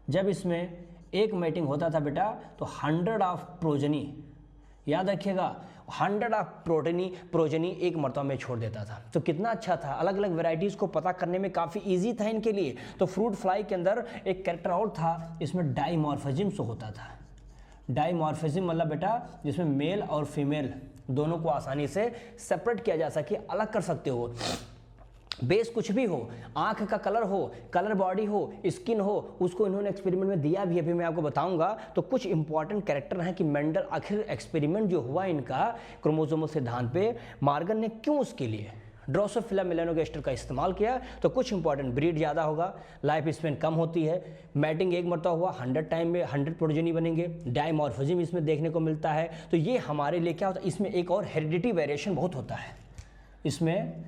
जब इसमें एक मैटिंग होता था बेटा तो 100 ऑफ प्रोजनी, याद रखिएगा 100 ऑफ प्रोजनी एक मरतबा में छोड़ देता था। तो कितना अच्छा था, अलग अलग वेराइटीज़ को पता करने में काफ़ी इजी था इनके लिए। तो फ्रूट फ्लाई के अंदर एक कैरेक्टर और था, इसमें डाइमॉर्फिज्म से होता था। डाइमॉर्फिज्म मतलब बेटा जिसमें मेल और फीमेल दोनों को आसानी से सेपरेट किया जा सके, अलग कर सकते हो। बेस कुछ भी हो, आंख का कलर हो, कलर बॉडी हो, स्किन हो, उसको इन्होंने एक्सपेरिमेंट में दिया भी, अभी मैं आपको बताऊंगा। तो कुछ इंपॉर्टेंट कैरेक्टर हैं कि मेंडल आखिर एक्सपेरिमेंट जो हुआ इनका क्रोमोसोमल सिद्धांत पे, मॉर्गन ने क्यों उसके लिए ड्रोसोफिला मेलानोगैस्टर का इस्तेमाल किया। तो कुछ इंपॉर्टेंट, ब्रीड ज़्यादा होगा, लाइफ स्पेन कम होती है, मैटिंग एक मरतबा हुआ, 100 टाइम में 100 प्रोजेनी बनेंगे, डाइमॉर्फिज्म इसमें देखने को मिलता है। तो ये हमारे लिए क्या होता है, इसमें एक और हेरिडिटी वेरिएशन बहुत होता है, इसमें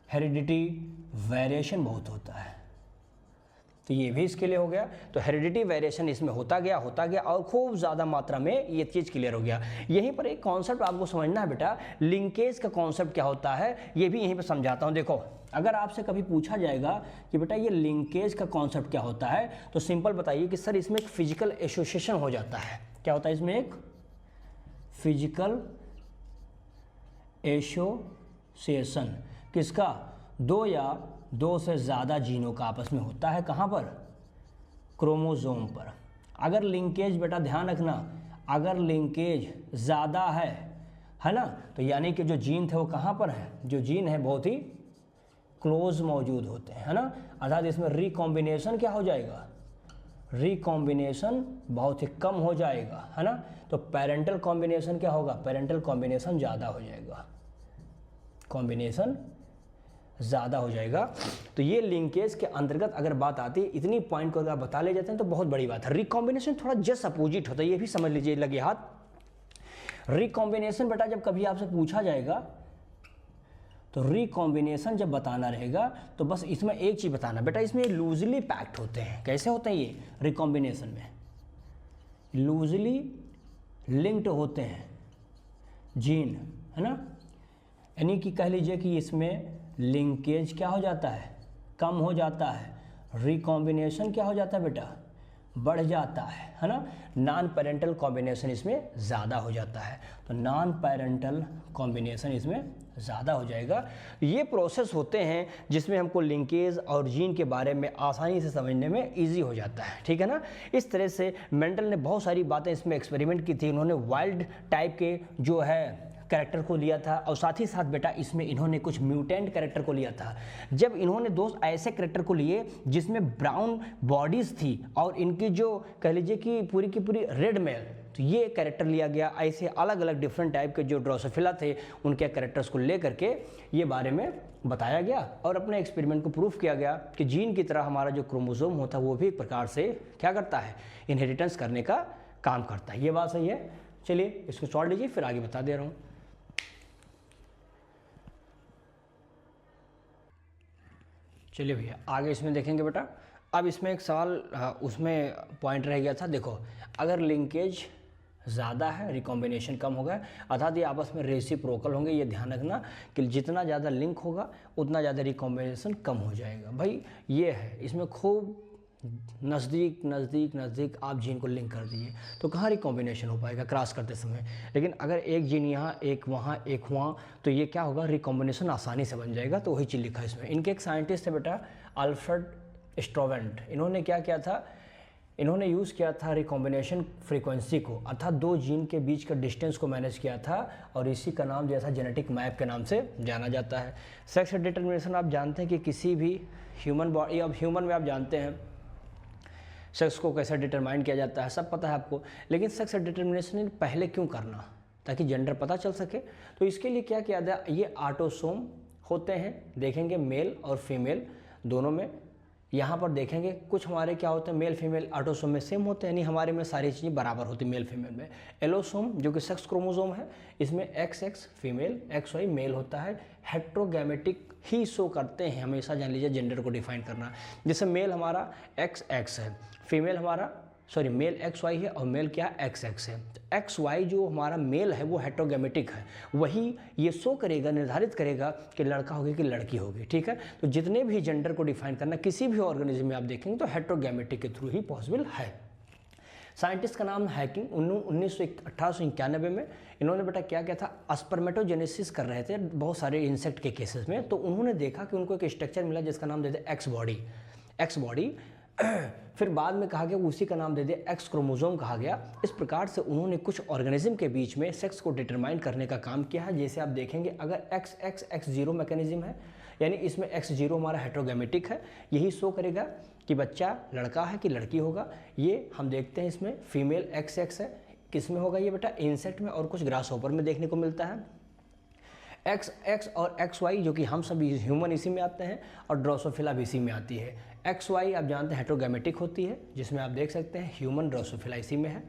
हेरिडिटी वेरिएशन बहुत होता है। तो ये भी इसके लिए हो गया। तो हेरिडिटी वेरिएशन इसमें होता गया और खूब ज़्यादा मात्रा में ये चीज़ क्लियर हो गया। यहीं पर एक कॉन्सेप्ट आपको समझना है बेटा, लिंकेज का कॉन्सेप्ट क्या होता है ये भी यहीं पर समझाता हूँ। देखो अगर आपसे कभी पूछा जाएगा कि बेटा ये लिंकेज का कॉन्सेप्ट क्या होता है, तो सिंपल बताइए कि सर इसमें एक फिजिकल एसोसिएशन हो जाता है। क्या होता है इसमें? एक फिजिकल एसोसिएशन किसका? दो या दो से ज़्यादा जीनों का आपस में होता है। कहाँ पर? क्रोमोसोम पर। अगर लिंकेज बेटा ध्यान रखना, अगर लिंकेज ज़्यादा है ना, तो यानी कि जो जीन थे वो कहाँ पर है? जो जीन है बहुत ही क्लोज मौजूद होते हैं, है ना। अर्थात इसमें रिकॉम्बिनेशन क्या हो जाएगा? रिकॉम्बिनेशन बहुत ही कम हो जाएगा, है ना। तो पेरेंटल कॉम्बिनेशन क्या होगा? पेरेंटल कॉम्बिनेशन ज़्यादा हो जाएगा, कॉम्बिनेशन ज़्यादा हो जाएगा। तो ये लिंकेज के अंतर्गत अगर बात आती है, इतनी पॉइंट को अगर आप बता ले जाते हैं तो बहुत बड़ी बात है। रिकॉम्बिनेशन थोड़ा जस्ट अपोजिट होता है, ये भी समझ लीजिए लगे हाथ। रिकॉम्बिनेशन बेटा जब कभी आपसे पूछा जाएगा तो रिकॉम्बिनेशन जब बताना रहेगा तो बस इसमें एक चीज़ बताना बेटा, इसमें लूजली पैक्ड होते हैं। कैसे होते हैं ये? रिकॉम्बिनेशन में लूजली लिंक्ड होते हैं जीन, है ना। यानी कि कह लीजिए कि इसमें लिंकेज क्या हो जाता है? कम हो जाता है। रिकॉम्बिनेशन क्या हो जाता है बेटा? बढ़ जाता है ना। नॉन पेरेंटल कॉम्बिनेशन इसमें ज़्यादा हो जाता है। तो नॉन पेरेंटल कॉम्बिनेशन इसमें ज़्यादा हो जाएगा। ये प्रोसेस होते हैं जिसमें हमको लिंकेज और जीन के बारे में आसानी से समझने में इजी हो जाता है, ठीक है ना। इस तरह से मेंडल ने बहुत सारी बातें इसमें एक्सपेरिमेंट की थी। उन्होंने वाइल्ड टाइप के जो है कैरेक्टर को लिया था और साथ ही साथ बेटा इसमें इन्होंने कुछ म्यूटेंट कैरेक्टर को लिया था। जब इन्होंने दोस्त ऐसे कैरेक्टर को लिए जिसमें ब्राउन बॉडीज़ थी और इनकी जो कह लीजिए कि पूरी की पूरी रेड मेल, तो ये कैरेक्टर लिया गया। ऐसे अलग अलग डिफरेंट टाइप के जो ड्रोसोफिला थे उनके कैरेक्टर्स को ले करके ये बारे में बताया गया और अपने एक्सपेरिमेंट को प्रूफ किया गया कि जीन की तरह हमारा जो क्रोमोसोम होता है वो भी एक प्रकार से क्या करता है? इनहेरिटेंस करने का काम करता है। ये बात सही है। चलिए इसको सॉल्व लीजिए, फिर आगे बता दे रहा हूँ। चलिए भैया आगे इसमें देखेंगे बेटा। अब इसमें एक सवाल उसमें पॉइंट रह गया था। देखो अगर लिंकेज ज़्यादा है, रिकॉम्बिनेशन कम होगा, अर्थात ये आपस में रेसिप्रोकल होंगे। ये ध्यान रखना कि जितना ज़्यादा लिंक होगा उतना ज़्यादा रिकॉम्बिनेशन कम हो जाएगा। भाई ये है, इसमें खूब नज़दीक नज़दीक नज़दीक आप जीन को लिंक कर दिए तो कहाँ रिकॉम्बिनेशन हो पाएगा क्रॉस करते समय। लेकिन अगर एक जीन यहाँ, एक वहाँ, एक वहाँ, तो ये क्या होगा? रिकॉम्बिनेशन आसानी से बन जाएगा। तो वही चीज़ लिखा है इसमें। इनके एक साइंटिस्ट थे बेटा, अल्फ्रेड स्ट्रोवेंट। इन्होंने क्या किया था? इन्होंने यूज़ किया था रिकॉम्बिनेशन फ्रीक्वेंसी को, अर्थात दो जीन के बीच का डिस्टेंस को मैनेज किया था और इसी का नाम जैसा जेनेटिक मैप के नाम से जाना जाता है। सेक्स डिटर्मिनेशन आप जानते हैं कि किसी भी ह्यूमन बॉडी, अब ह्यूमन में आप जानते हैं सेक्स को कैसे डिटरमाइन किया जाता है, सब पता है आपको। लेकिन सेक्स डिटर्मिनेशन पहले क्यों करना? ताकि जेंडर पता चल सके। तो इसके लिए क्या किया जाए? ये ऑटोसोम होते हैं, देखेंगे मेल और फीमेल दोनों में। यहाँ पर देखेंगे कुछ हमारे क्या होते हैं, मेल फीमेल ऑटोसोम में सेम होते हैं, यानी हमारे में सारी चीज़ें बराबर होती मेल फीमेल में। एलोसोम जो कि सेक्स क्रोमोसोम है, इसमें XX फीमेल, XY मेल होता है। हेट्रोगैमेटिक ही शो करते हैं, हमेशा जान लीजिए जेंडर को डिफाइन करना। जैसे मेल हमारा XX है, फीमेल हमारा मेल XY है और मेल क्या XX है। तो XY जो हमारा मेल है वो हेट्रोगैमेटिक है, वही ये शो करेगा, निर्धारित करेगा कि लड़का होगी कि लड़की होगी, ठीक है। तो जितने भी जेंडर को डिफाइन करना किसी भी ऑर्गेनिज्म में आप देखेंगे तो हेट्रोगैमेटिक के थ्रू ही पॉसिबल है। साइंटिस्ट का नाम हैकिंग 1891 में इन्होंने बेटा क्या किया था? स्पर्मेटोजेनेसिस कर रहे थे बहुत सारे इंसेक्ट के केसेस में। तो उन्होंने देखा कि उनको एक स्ट्रक्चर मिला जिसका नाम दे दिया एक्स बॉडी। फिर बाद में कहा गया उसी का नाम दे दिया एक्स क्रोमोसोम कहा गया। इस प्रकार से उन्होंने कुछ ऑर्गेनिज्म के बीच में सेक्स को डिटरमाइन करने का काम किया है। जैसे आप देखेंगे अगर X0 मैकेनिज्म है, यानी इसमें X0 हमारा हेट्रोगैमेटिक है, यही शो करेगा कि बच्चा लड़का है कि लड़की होगा। ये हम देखते हैं इसमें फीमेल XX है, किस में होगा ये बेटा? इंसेक्ट में और कुछ ग्रास हॉपर में देखने को मिलता है। XX और XY जो कि हम सभी ह्यूमन इसी में आते हैं और ड्रोसोफिला भी इसी में आती है। XY आप जानते हैं हेट्रोगैमेटिक होती है, जिसमें आप देख सकते हैं ह्यूमन ड्रोसोफिला इसी में है।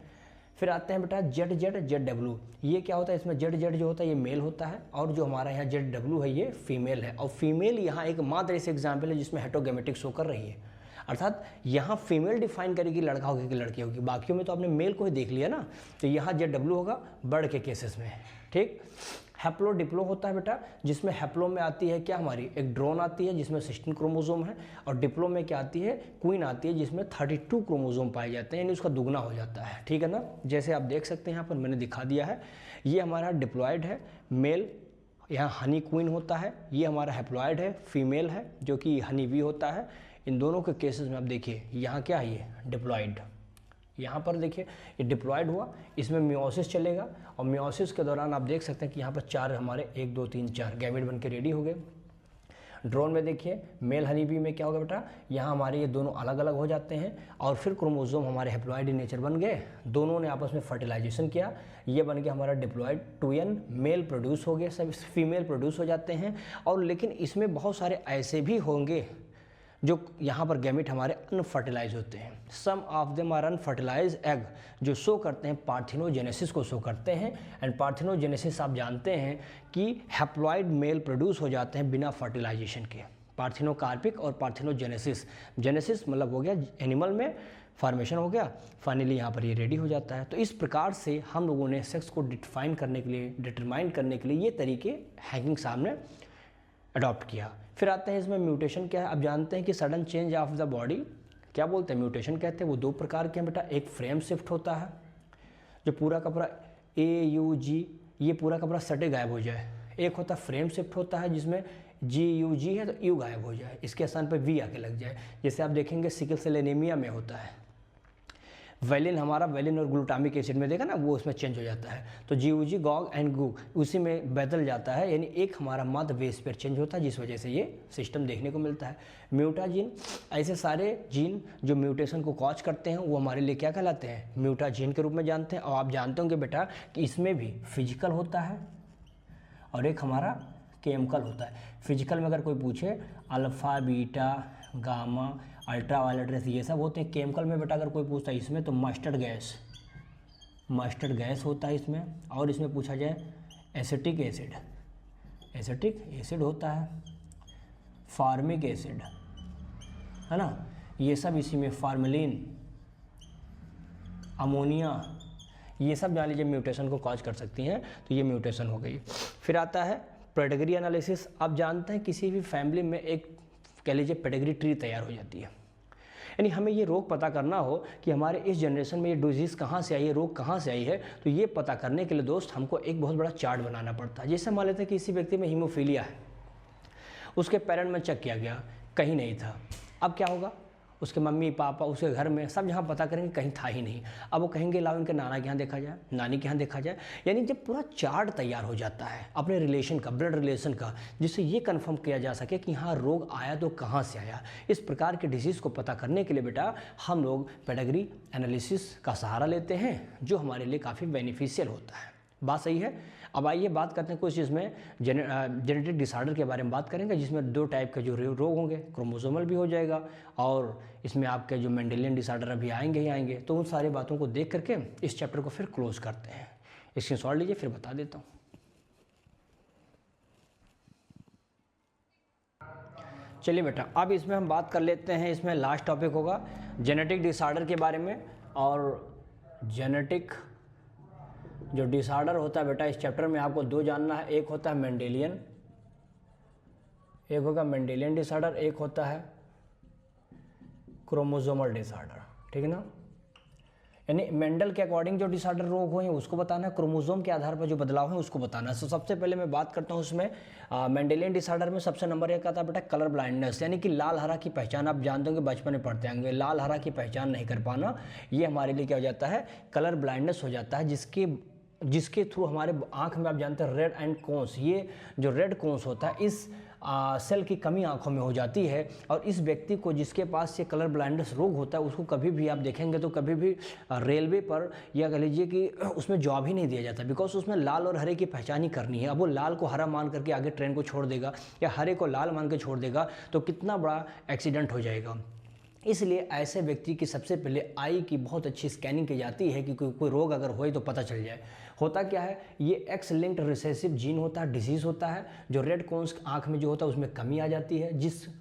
फिर आते हैं बेटा ZW। ये क्या होता है? इसमें ZZ जो होता है ये मेल होता है और जो हमारा यहाँ ZW है ये फीमेल है। और फीमेल यहाँ एक मात्र ऐसे एग्जाम्पल है जिसमें हेट्रोगैमेटिक शो कर रही है। अर्थात यहाँ फीमेल डिफाइन करेगी लड़का होगी कि लड़की होगी, बाकियों में तो आपने मेल को ही देख लिया ना, तो यहाँ ZW होगा बर्ड के केसेस में। ठीक, हैप्लो डिप्लो होता है बेटा, जिसमें हैप्लो में आती है क्या हमारी एक ड्रोन आती है जिसमें 16 क्रोमोसोम है, और डिप्लो में क्या आती है क्वीन आती है जिसमें 32 क्रोमोसोम पाए जाते हैं, यानी उसका दुगना हो जाता है। ठीक है ना, जैसे आप देख सकते हैं यहाँ पर मैंने दिखा दिया है, ये हमारा डिप्लॉयड है मेल, यहाँ हनी क्वीन होता है, ये हमारा हैप्लॉयड है फीमेल है जो कि हनी बी होता है। इन दोनों के केसेस में आप देखिए यहाँ क्या है, ये डिप्लॉयड, यहाँ पर देखिए ये डिप्लॉयड हुआ, इसमें मियोसिस चलेगा, और मियोसिस के दौरान आप देख सकते हैं कि यहाँ पर 4 हमारे 1 2 3 4 गैमेट बन के रेडी हो गए। ड्रोन में देखिए मेल हनी बी में क्या होगा बेटा, यहाँ हमारे ये दोनों अलग अलग हो जाते हैं, और फिर क्रोमोसोम हमारे हैप्लॉयड इन नेचर बन गए, दोनों ने आपस में फर्टिलाइजेशन किया, ये बन गया हमारा डिप्लॉयड ट्विन, मेल प्रोड्यूस हो गए, सब फीमेल प्रोड्यूस हो जाते हैं। और लेकिन इसमें बहुत सारे ऐसे भी होंगे जो यहाँ पर गैमेट हमारे अनफर्टिलाइज होते हैं, some of them are unfertilized egg, जो शो करते हैं पार्थिनोजेनेसिस को शो करते हैं। एंड पार्थिनोजेनेसिस आप जानते हैं कि हैप्लॉयड मेल प्रोड्यूस हो जाते हैं बिना फर्टिलाइजेशन के, पार्थिनोकार्पिक और पार्थिनोजेनेसिस, जेनेसिस मतलब हो गया एनिमल में फॉर्मेशन हो गया, फाइनली यहाँ पर ये रेडी हो जाता है। तो इस प्रकार से हम लोगों ने सेक्स को डिफाइन करने के लिए, डिटरमाइन करने के लिए ये तरीके हैकिंग साहब ने अडॉप्ट किया। फिर आते हैं इसमें म्यूटेशन क्या है, अब जानते हैं कि sudden change of the body क्या बोलते हैं, म्यूटेशन कहते हैं। वो 2 प्रकार के हैं बेटा, एक फ्रेम शिफ्ट होता है जो पूरा का पूरा AUG ये पूरा का पूरा सटे गायब हो जाए, एक होता है फ्रेम शिफ्ट होता है जिसमें GUG है तो U गायब हो जाए, इसके स्थान पर V आके लग जाए, जैसे आप देखेंगे सिकल सेल एनीमिया में होता है, वेलिन हमारा वेलिन और ग्लूटामिक एसिड में देखा ना वो उसमें चेंज हो जाता है, तो GUG गॉग एंड गू उसी में बदल जाता है, यानी एक हमारा मध्य बेस पर चेंज होता है, जिस वजह से ये सिस्टम देखने को मिलता है। म्यूटाजीन, ऐसे सारे जीन जो म्यूटेशन को कॉज करते हैं वो हमारे लिए क्या कहलाते हैं, म्यूटाजीन के रूप में जानते हैं। और आप जानते होंगे बेटा कि इसमें भी फिजिकल होता है और एक हमारा केमिकल होता है। फिजिकल में अगर कोई पूछे alpha beta gamma ultraviolet rays ये सब होते हैं। केमिकल में बेटा अगर कोई पूछता है इसमें तो मस्टर्ड गैस होता है इसमें, और इसमें पूछा जाए एसिटिक एसिड होता है, फार्मिक एसिड है ना, ये सब इसी में, फार्मेलिन, अमोनिया, ये सब जान लीजिए म्यूटेशन को कॉज कर सकती हैं, तो ये म्यूटेशन हो गई। फिर आता है पेडिग्री एनालिसिस। आप जानते हैं किसी भी फैमिली में एक कह लीजिए पेडिग्री ट्री तैयार हो जाती है, यानी हमें ये रोग पता करना हो कि हमारे इस जनरेशन में ये डिजीज़ कहाँ से आई है, रोग कहाँ से आई है, तो ये पता करने के लिए दोस्त हमको एक बहुत बड़ा चार्ट बनाना पड़ता है। जैसे मान लेते हैं कि किसी व्यक्ति में हीमोफीलिया है, उसके पेरेंट में चेक किया गया कहीं नहीं था, अब क्या होगा, उसके मम्मी पापा उसके घर में सब जहाँ पता करेंगे कहीं था ही नहीं, अब वो कहेंगे लाओ इनके नाना के यहाँ देखा जाए, नानी के यहाँ देखा जाए, यानी जब पूरा चार्ट तैयार हो जाता है अपने रिलेशन का, ब्लड रिलेशन का, जिससे ये कंफर्म किया जा सके कि हाँ रोग आया तो कहाँ से आया। इस प्रकार के डिजीज़ को पता करने के लिए बेटा हम लोग पेडिग्री एनालिसिस का सहारा लेते हैं, जो हमारे लिए काफ़ी बेनिफिशियल होता है। बात सही है। अब आइए बात करते हैं कुछ इसमें जेनेटिक डिसऑर्डर के बारे में बात करेंगे, जिसमें 2 टाइप के जो रोग होंगे, क्रोमोसोमल भी हो जाएगा और इसमें आपके जो मेंडेलियन डिसऑर्डर अभी आएंगे ही आएंगे। तो उन सारी बातों को देख करके इस चैप्टर को फिर क्लोज करते हैं। स्क्रीनशॉट लीजिए फिर बता देता हूँ। चलिए बेटा अब इसमें हम बात कर लेते हैं, इसमें लास्ट टॉपिक होगा जेनेटिक डिसऑर्डर के बारे में। और जेनेटिक जो डिसऑर्डर होता है बेटा इस चैप्टर में आपको 2 जानना है, एक होता है मेंडेलियन, एक होगा मेंडेलियन डिसऑर्डर, एक होता है क्रोमोसोमल डिसऑर्डर, ठीक है ना। यानी मेंडल के अकॉर्डिंग जो डिसऑर्डर रोग हुए हैं उसको बताना है, क्रोमोसोम के आधार पर जो बदलाव है उसको बताना है। तो सबसे पहले मैं बात करता हूँ उसमें मेंडेलियन डिसऑर्डर में सबसे नंबर 1 आता है बेटा कलर ब्लाइंडनेस, यानी कि लाल हरा की पहचान। आप जानते होंगे बचपन में पढ़ते होंगे, लाल हरा की पहचान नहीं कर पाना, ये हमारे लिए क्या हो जाता है, कलर ब्लाइंडनेस हो जाता है, जिसके थ्रू हमारे आंख में आप जानते हैं रेड एंड कोन्स, ये जो रेड कोन्स होता है इस सेल की कमी आंखों में हो जाती है। और इस व्यक्ति को जिसके पास ये कलर ब्लाइंडनेस रोग होता है उसको कभी भी आप देखेंगे तो कभी भी रेलवे पर या कह लीजिए कि उसमें जॉब ही नहीं दिया जाता, बिकॉज उसमें लाल और हरे की पहचान ही करनी है। अब वो लाल को हरा मान करके आगे ट्रेन को छोड़ देगा या हरे को लाल मान के छोड़ देगा तो कितना बड़ा एक्सीडेंट हो जाएगा। इसलिए ऐसे व्यक्ति की सबसे पहले आई की बहुत अच्छी स्कैनिंग की जाती है कि कोई रोग अगर होए तो पता चल जाए। होता क्या है, ये एक्स लिंक्ड रिसेसिव जीन होता है, डिजीज़ होता है, जो रेड कोन्स आँख में जो होता है उसमें कमी आ जाती है।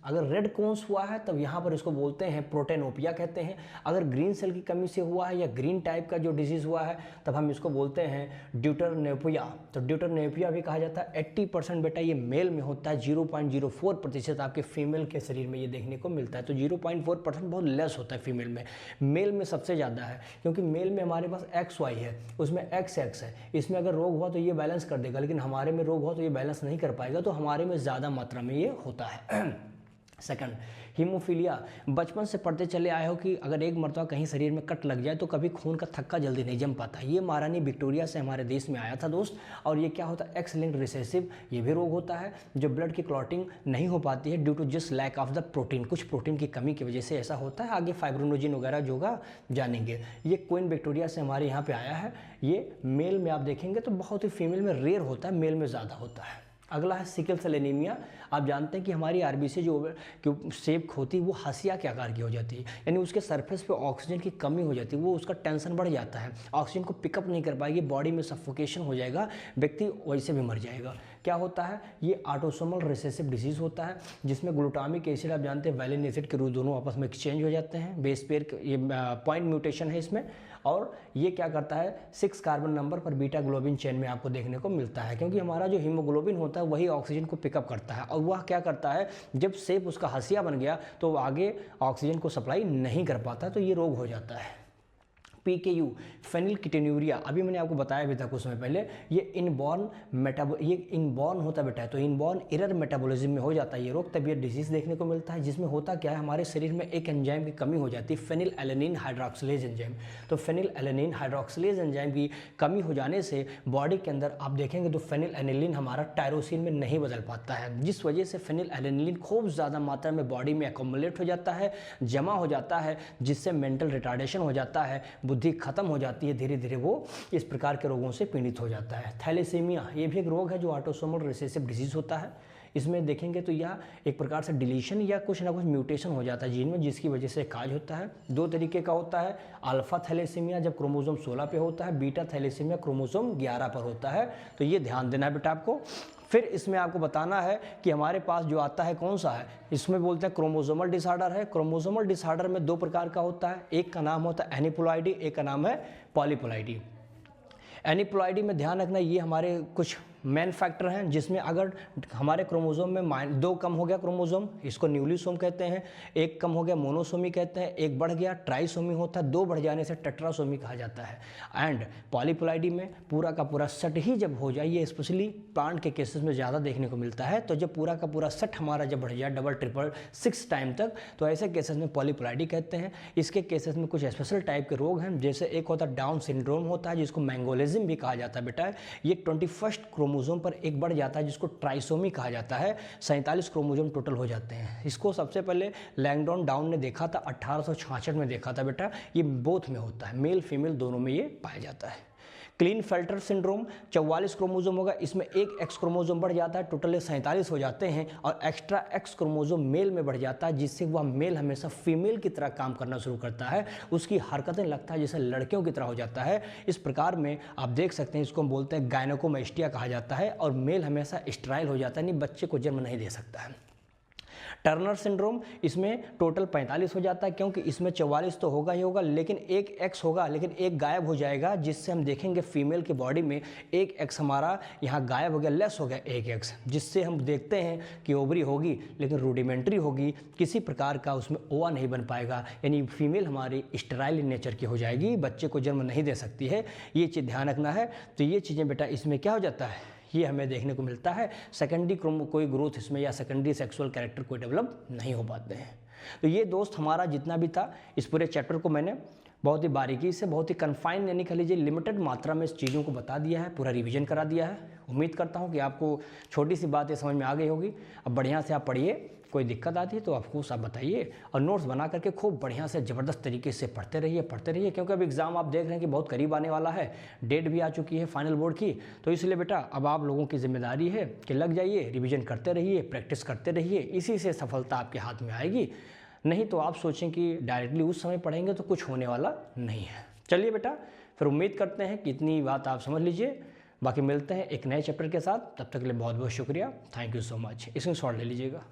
अगर रेड कोन्स हुआ है तब यहाँ पर इसको बोलते हैं प्रोटेनोपिया कहते हैं। अगर ग्रीन सेल की कमी से हुआ है या ग्रीन टाइप का जो डिजीज़ हुआ है तब हम इसको बोलते हैं ड्यूटरनेपिया। तो ड्यूटरनेपिया भी कहा जाता है। 80% बेटा ये मेल में होता है, 0.04% आपके फीमेल के शरीर में ये देखने को मिलता है। तो 0.4% बहुत लेस होता है फीमेल में, मेल में सबसे ज़्यादा है, क्योंकि मेल में हमारे पास XY है, उसमें XX है। इसमें अगर रोग हुआ तो ये बैलेंस कर देगा, लेकिन हमारे में रोग हुआ तो ये बैलेंस नहीं कर पाएगा, तो हमारे में ज़्यादा मात्रा में ये होता है। Second, haemophilia. बचपन से पढ़ते चले आए हो कि अगर एक मरतबा कहीं शरीर में कट लग जाए तो कभी खून का थक्का जल्दी नहीं जम पाता। ये महारानी विक्टोरिया से हमारे देश में आया था दोस्त। और ये क्या होता है, एक्स लिंक्ड रिसेसिव ये भी रोग होता है, जो ब्लड की क्लॉटिंग नहीं हो पाती है due to just lack of the protein. कुछ प्रोटीन की कमी की वजह से ऐसा होता है। आगे फाइब्रोनोजिन वगैरह जो होगा जानेंगे। ये क्वीन विक्टोरिया से हमारे यहाँ पे आया है। ये मेल में आप देखेंगे तो बहुत ही फीमेल में रेयर होता है, मेल में ज़्यादा होता है। अगला है सिकल सेल एनीमिया। आप जानते हैं कि हमारी आरबीसी जो शेप होती है वो हसिया के आकार की हो जाती है, यानी उसके सरफेस पे ऑक्सीजन की कमी हो जाती है, वो उसका टेंशन बढ़ जाता है, ऑक्सीजन को पिकअप नहीं कर पाएगी, बॉडी में सफोकेशन हो जाएगा, व्यक्ति वैसे भी मर जाएगा। क्या होता है, ये ऑटोसोमल रिसेसिव डिजीज़ होता है, जिसमें ग्लूटामिक एसिड आप जानते हैं वैलिन एसिड के रूप दोनों आपस में एक्सचेंज हो जाते हैं। बेस पेयर ये पॉइंट म्यूटेशन है इसमें, और ये क्या करता है 6 कार्बन नंबर पर बीटा ग्लोबिन चेन में आपको देखने को मिलता है, क्योंकि हमारा जो हीमोग्लोबिन होता है वही ऑक्सीजन को पिकअप करता है, और वह क्या करता है जब शेप उसका हसिया बन गया तो आगे ऑक्सीजन को सप्लाई नहीं कर पाता, तो ये रोग हो जाता है। PKU फेनिलकीटोन्यूरिया, अभी मैंने आपको बताया भी था कुछ समय पहले, ये इनबॉर्न होता है बेटा, तो इनबॉर्न एरर मेटाबॉलिज्म में हो जाता है ये रोग, तब ये डिजीज़ देखने को मिलता है। जिसमें होता क्या है, हमारे शरीर में एक एंजाइम की कमी हो जाती है, फेनिलएलेनिन हाइड्रोक्सिलेज एंजाइम। तो फेनिलएलेनिन हाइड्रोक्सिलेज एंजाइम की कमी हो जाने से बॉडी के अंदर आप देखेंगे तो फेनिलएलेनिन हमारा टायरोसिन में नहीं बदल पाता है, जिस वजह से फेनिलएलेनिन खूब ज़्यादा मात्रा में बॉडी में एक्युमुलेट हो जाता है, जमा हो जाता है, जिससे मेंटल रिटार्डेशन हो जाता है, बुद्धि खत्म हो जाती है, धीरे धीरे वो इस प्रकार के रोगों से पीड़ित हो जाता है। थैलेसीमिया, ये भी एक रोग है जो ऑटोसोमल रिसेसिव डिजीज़ होता है। इसमें देखेंगे तो यह एक प्रकार से डिलीशन या कुछ ना कुछ म्यूटेशन हो जाता है जीन में, जिसकी वजह से काज होता है। 2 तरीके का होता है, अल्फा थैलेसीमिया जब क्रोमोसोम 16 पे होता है, बीटा थैलेसीमिया क्रोमोसोम 11 पर होता है। तो ये ध्यान देना है बेटा आपको। फिर इसमें आपको बताना है कि हमारे पास जो आता है कौन सा है, इसमें बोलते हैं क्रोमोसोमल डिसऑर्डर है। क्रोमोसोमल डिसऑर्डर में 2 प्रकार का होता है, एक का नाम होता है एनिप्लॉइडी, एक का नाम है पॉलीप्लॉइडी। एनिप्लॉइडी में ध्यान रखना, ये हमारे कुछ मेन फैक्टर हैं, जिसमें अगर हमारे क्रोमोसोम में 2 कम हो गया क्रोमोसोम, इसको न्यूलिसोम कहते हैं, 1 कम हो गया मोनोसोमी कहते हैं, 1 बढ़ गया ट्राइसोमी होता है, 2 बढ़ जाने से टेट्रासोमी कहा जाता है। एंड पॉलीप्लॉइडी में पूरा का पूरा सेट ही जब हो जाए, ये स्पेशली प्लांट के केसेस में ज़्यादा देखने को मिलता है, तो जब पूरा का पूरा सेट हमारा जब बढ़ जाए डबल ट्रिपल 6 टाइम तक, तो ऐसे केसेस में पॉलीप्लॉइडी कहते हैं। इसके केसेस में कुछ स्पेशल टाइप के रोग हैं, जैसे एक होता है डाउन सिंड्रोम होता है, जिसको मैंगोलिज्म भी कहा जाता है बेटा। ये 21 क्रोमोसोम पर एक बढ़ जाता है, जिसको ट्राइसोमी कहा जाता है। 47 क्रोमोसोम टोटल हो जाते हैं। इसको सबसे पहले लैंगडॉन डाउन ने देखा था, 1866 में देखा था बेटा। ये बोथ में होता है, मेल फीमेल दोनों में ये पाया जाता है। क्लीनफेल्टर सिंड्रोम 44 क्रोमोसोम होगा, इसमें एक एक्स क्रोमोसोम बढ़ जाता है, टोटल 47 हो जाते हैं, और एक्स्ट्रा एक्स क्रोमोसोम मेल में बढ़ जाता है, जिससे वह मेल हमेशा फीमेल की तरह काम करना शुरू करता है, उसकी हरकतें लगता है जैसे लड़कियों की तरह हो जाता है। इस प्रकार में आप देख सकते हैं, इसको हम बोलते हैं गायनेकोमेस्टिया कहा जाता है, और मेल हमेशा स्टेराइल हो जाता है, यानी बच्चे को जन्म नहीं दे सकता है। टर्नर सिंड्रोम, इसमें टोटल 45 हो जाता है, क्योंकि इसमें 44 तो होगा ही होगा, लेकिन एक एक्स होगा, लेकिन एक गायब हो जाएगा, जिससे हम देखेंगे फीमेल की बॉडी में एक एक्स हमारा यहाँ गायब हो गया, लेस हो गया एक एक्स, जिससे हम देखते हैं कि ओवरी होगी लेकिन रूडिमेंट्री होगी, किसी प्रकार का उसमें ओवा नहीं बन पाएगा, यानी फीमेल हमारी स्टेराइल नेचर की हो जाएगी, बच्चे को जन्म नहीं दे सकती है। ये चीज़ ध्यान रखना है। तो ये चीज़ें बेटा इसमें क्या हो जाता है, ये हमें देखने को मिलता है। सेकेंडरी कोई ग्रोथ इसमें या सेकेंडरी सेक्सुअल कैरेक्टर कोई डेवलप नहीं हो पाते हैं। तो ये दोस्त हमारा जितना भी था, इस पूरे चैप्टर को मैंने बहुत ही बारीकी से, बहुत ही कन्फाइन यानी कह लीजिए लिमिटेड मात्रा में इस चीज़ों को बता दिया है, पूरा रिवीजन करा दिया है। उम्मीद करता हूँ कि आपको छोटी सी बात ये समझ में आ गई होगी। अब बढ़िया से आप पढ़िए, कोई दिक्कत आती है तो आपको सब बताइए, और नोट्स बना करके खूब बढ़िया से ज़बरदस्त तरीके से पढ़ते रहिए, क्योंकि अब एग्ज़ाम आप देख रहे हैं कि बहुत करीब आने वाला है, डेट भी आ चुकी है फाइनल बोर्ड की। तो इसलिए बेटा अब आप लोगों की जिम्मेदारी है कि लग जाइए, रिवीजन करते रहिए, प्रैक्टिस करते रहिए, इसी से सफलता आपके हाथ में आएगी। नहीं तो आप सोचें कि डायरेक्टली उस समय पढ़ेंगे तो कुछ होने वाला नहीं है। चलिए बेटा, फिर उम्मीद करते हैं कि इतनी बात आप समझ लीजिए। बाकी मिलते हैं एक नए चैप्टर के साथ, तब तक के लिए बहुत बहुत शुक्रिया। Thank you so much. इसमें शॉर्ट ले लीजिएगा।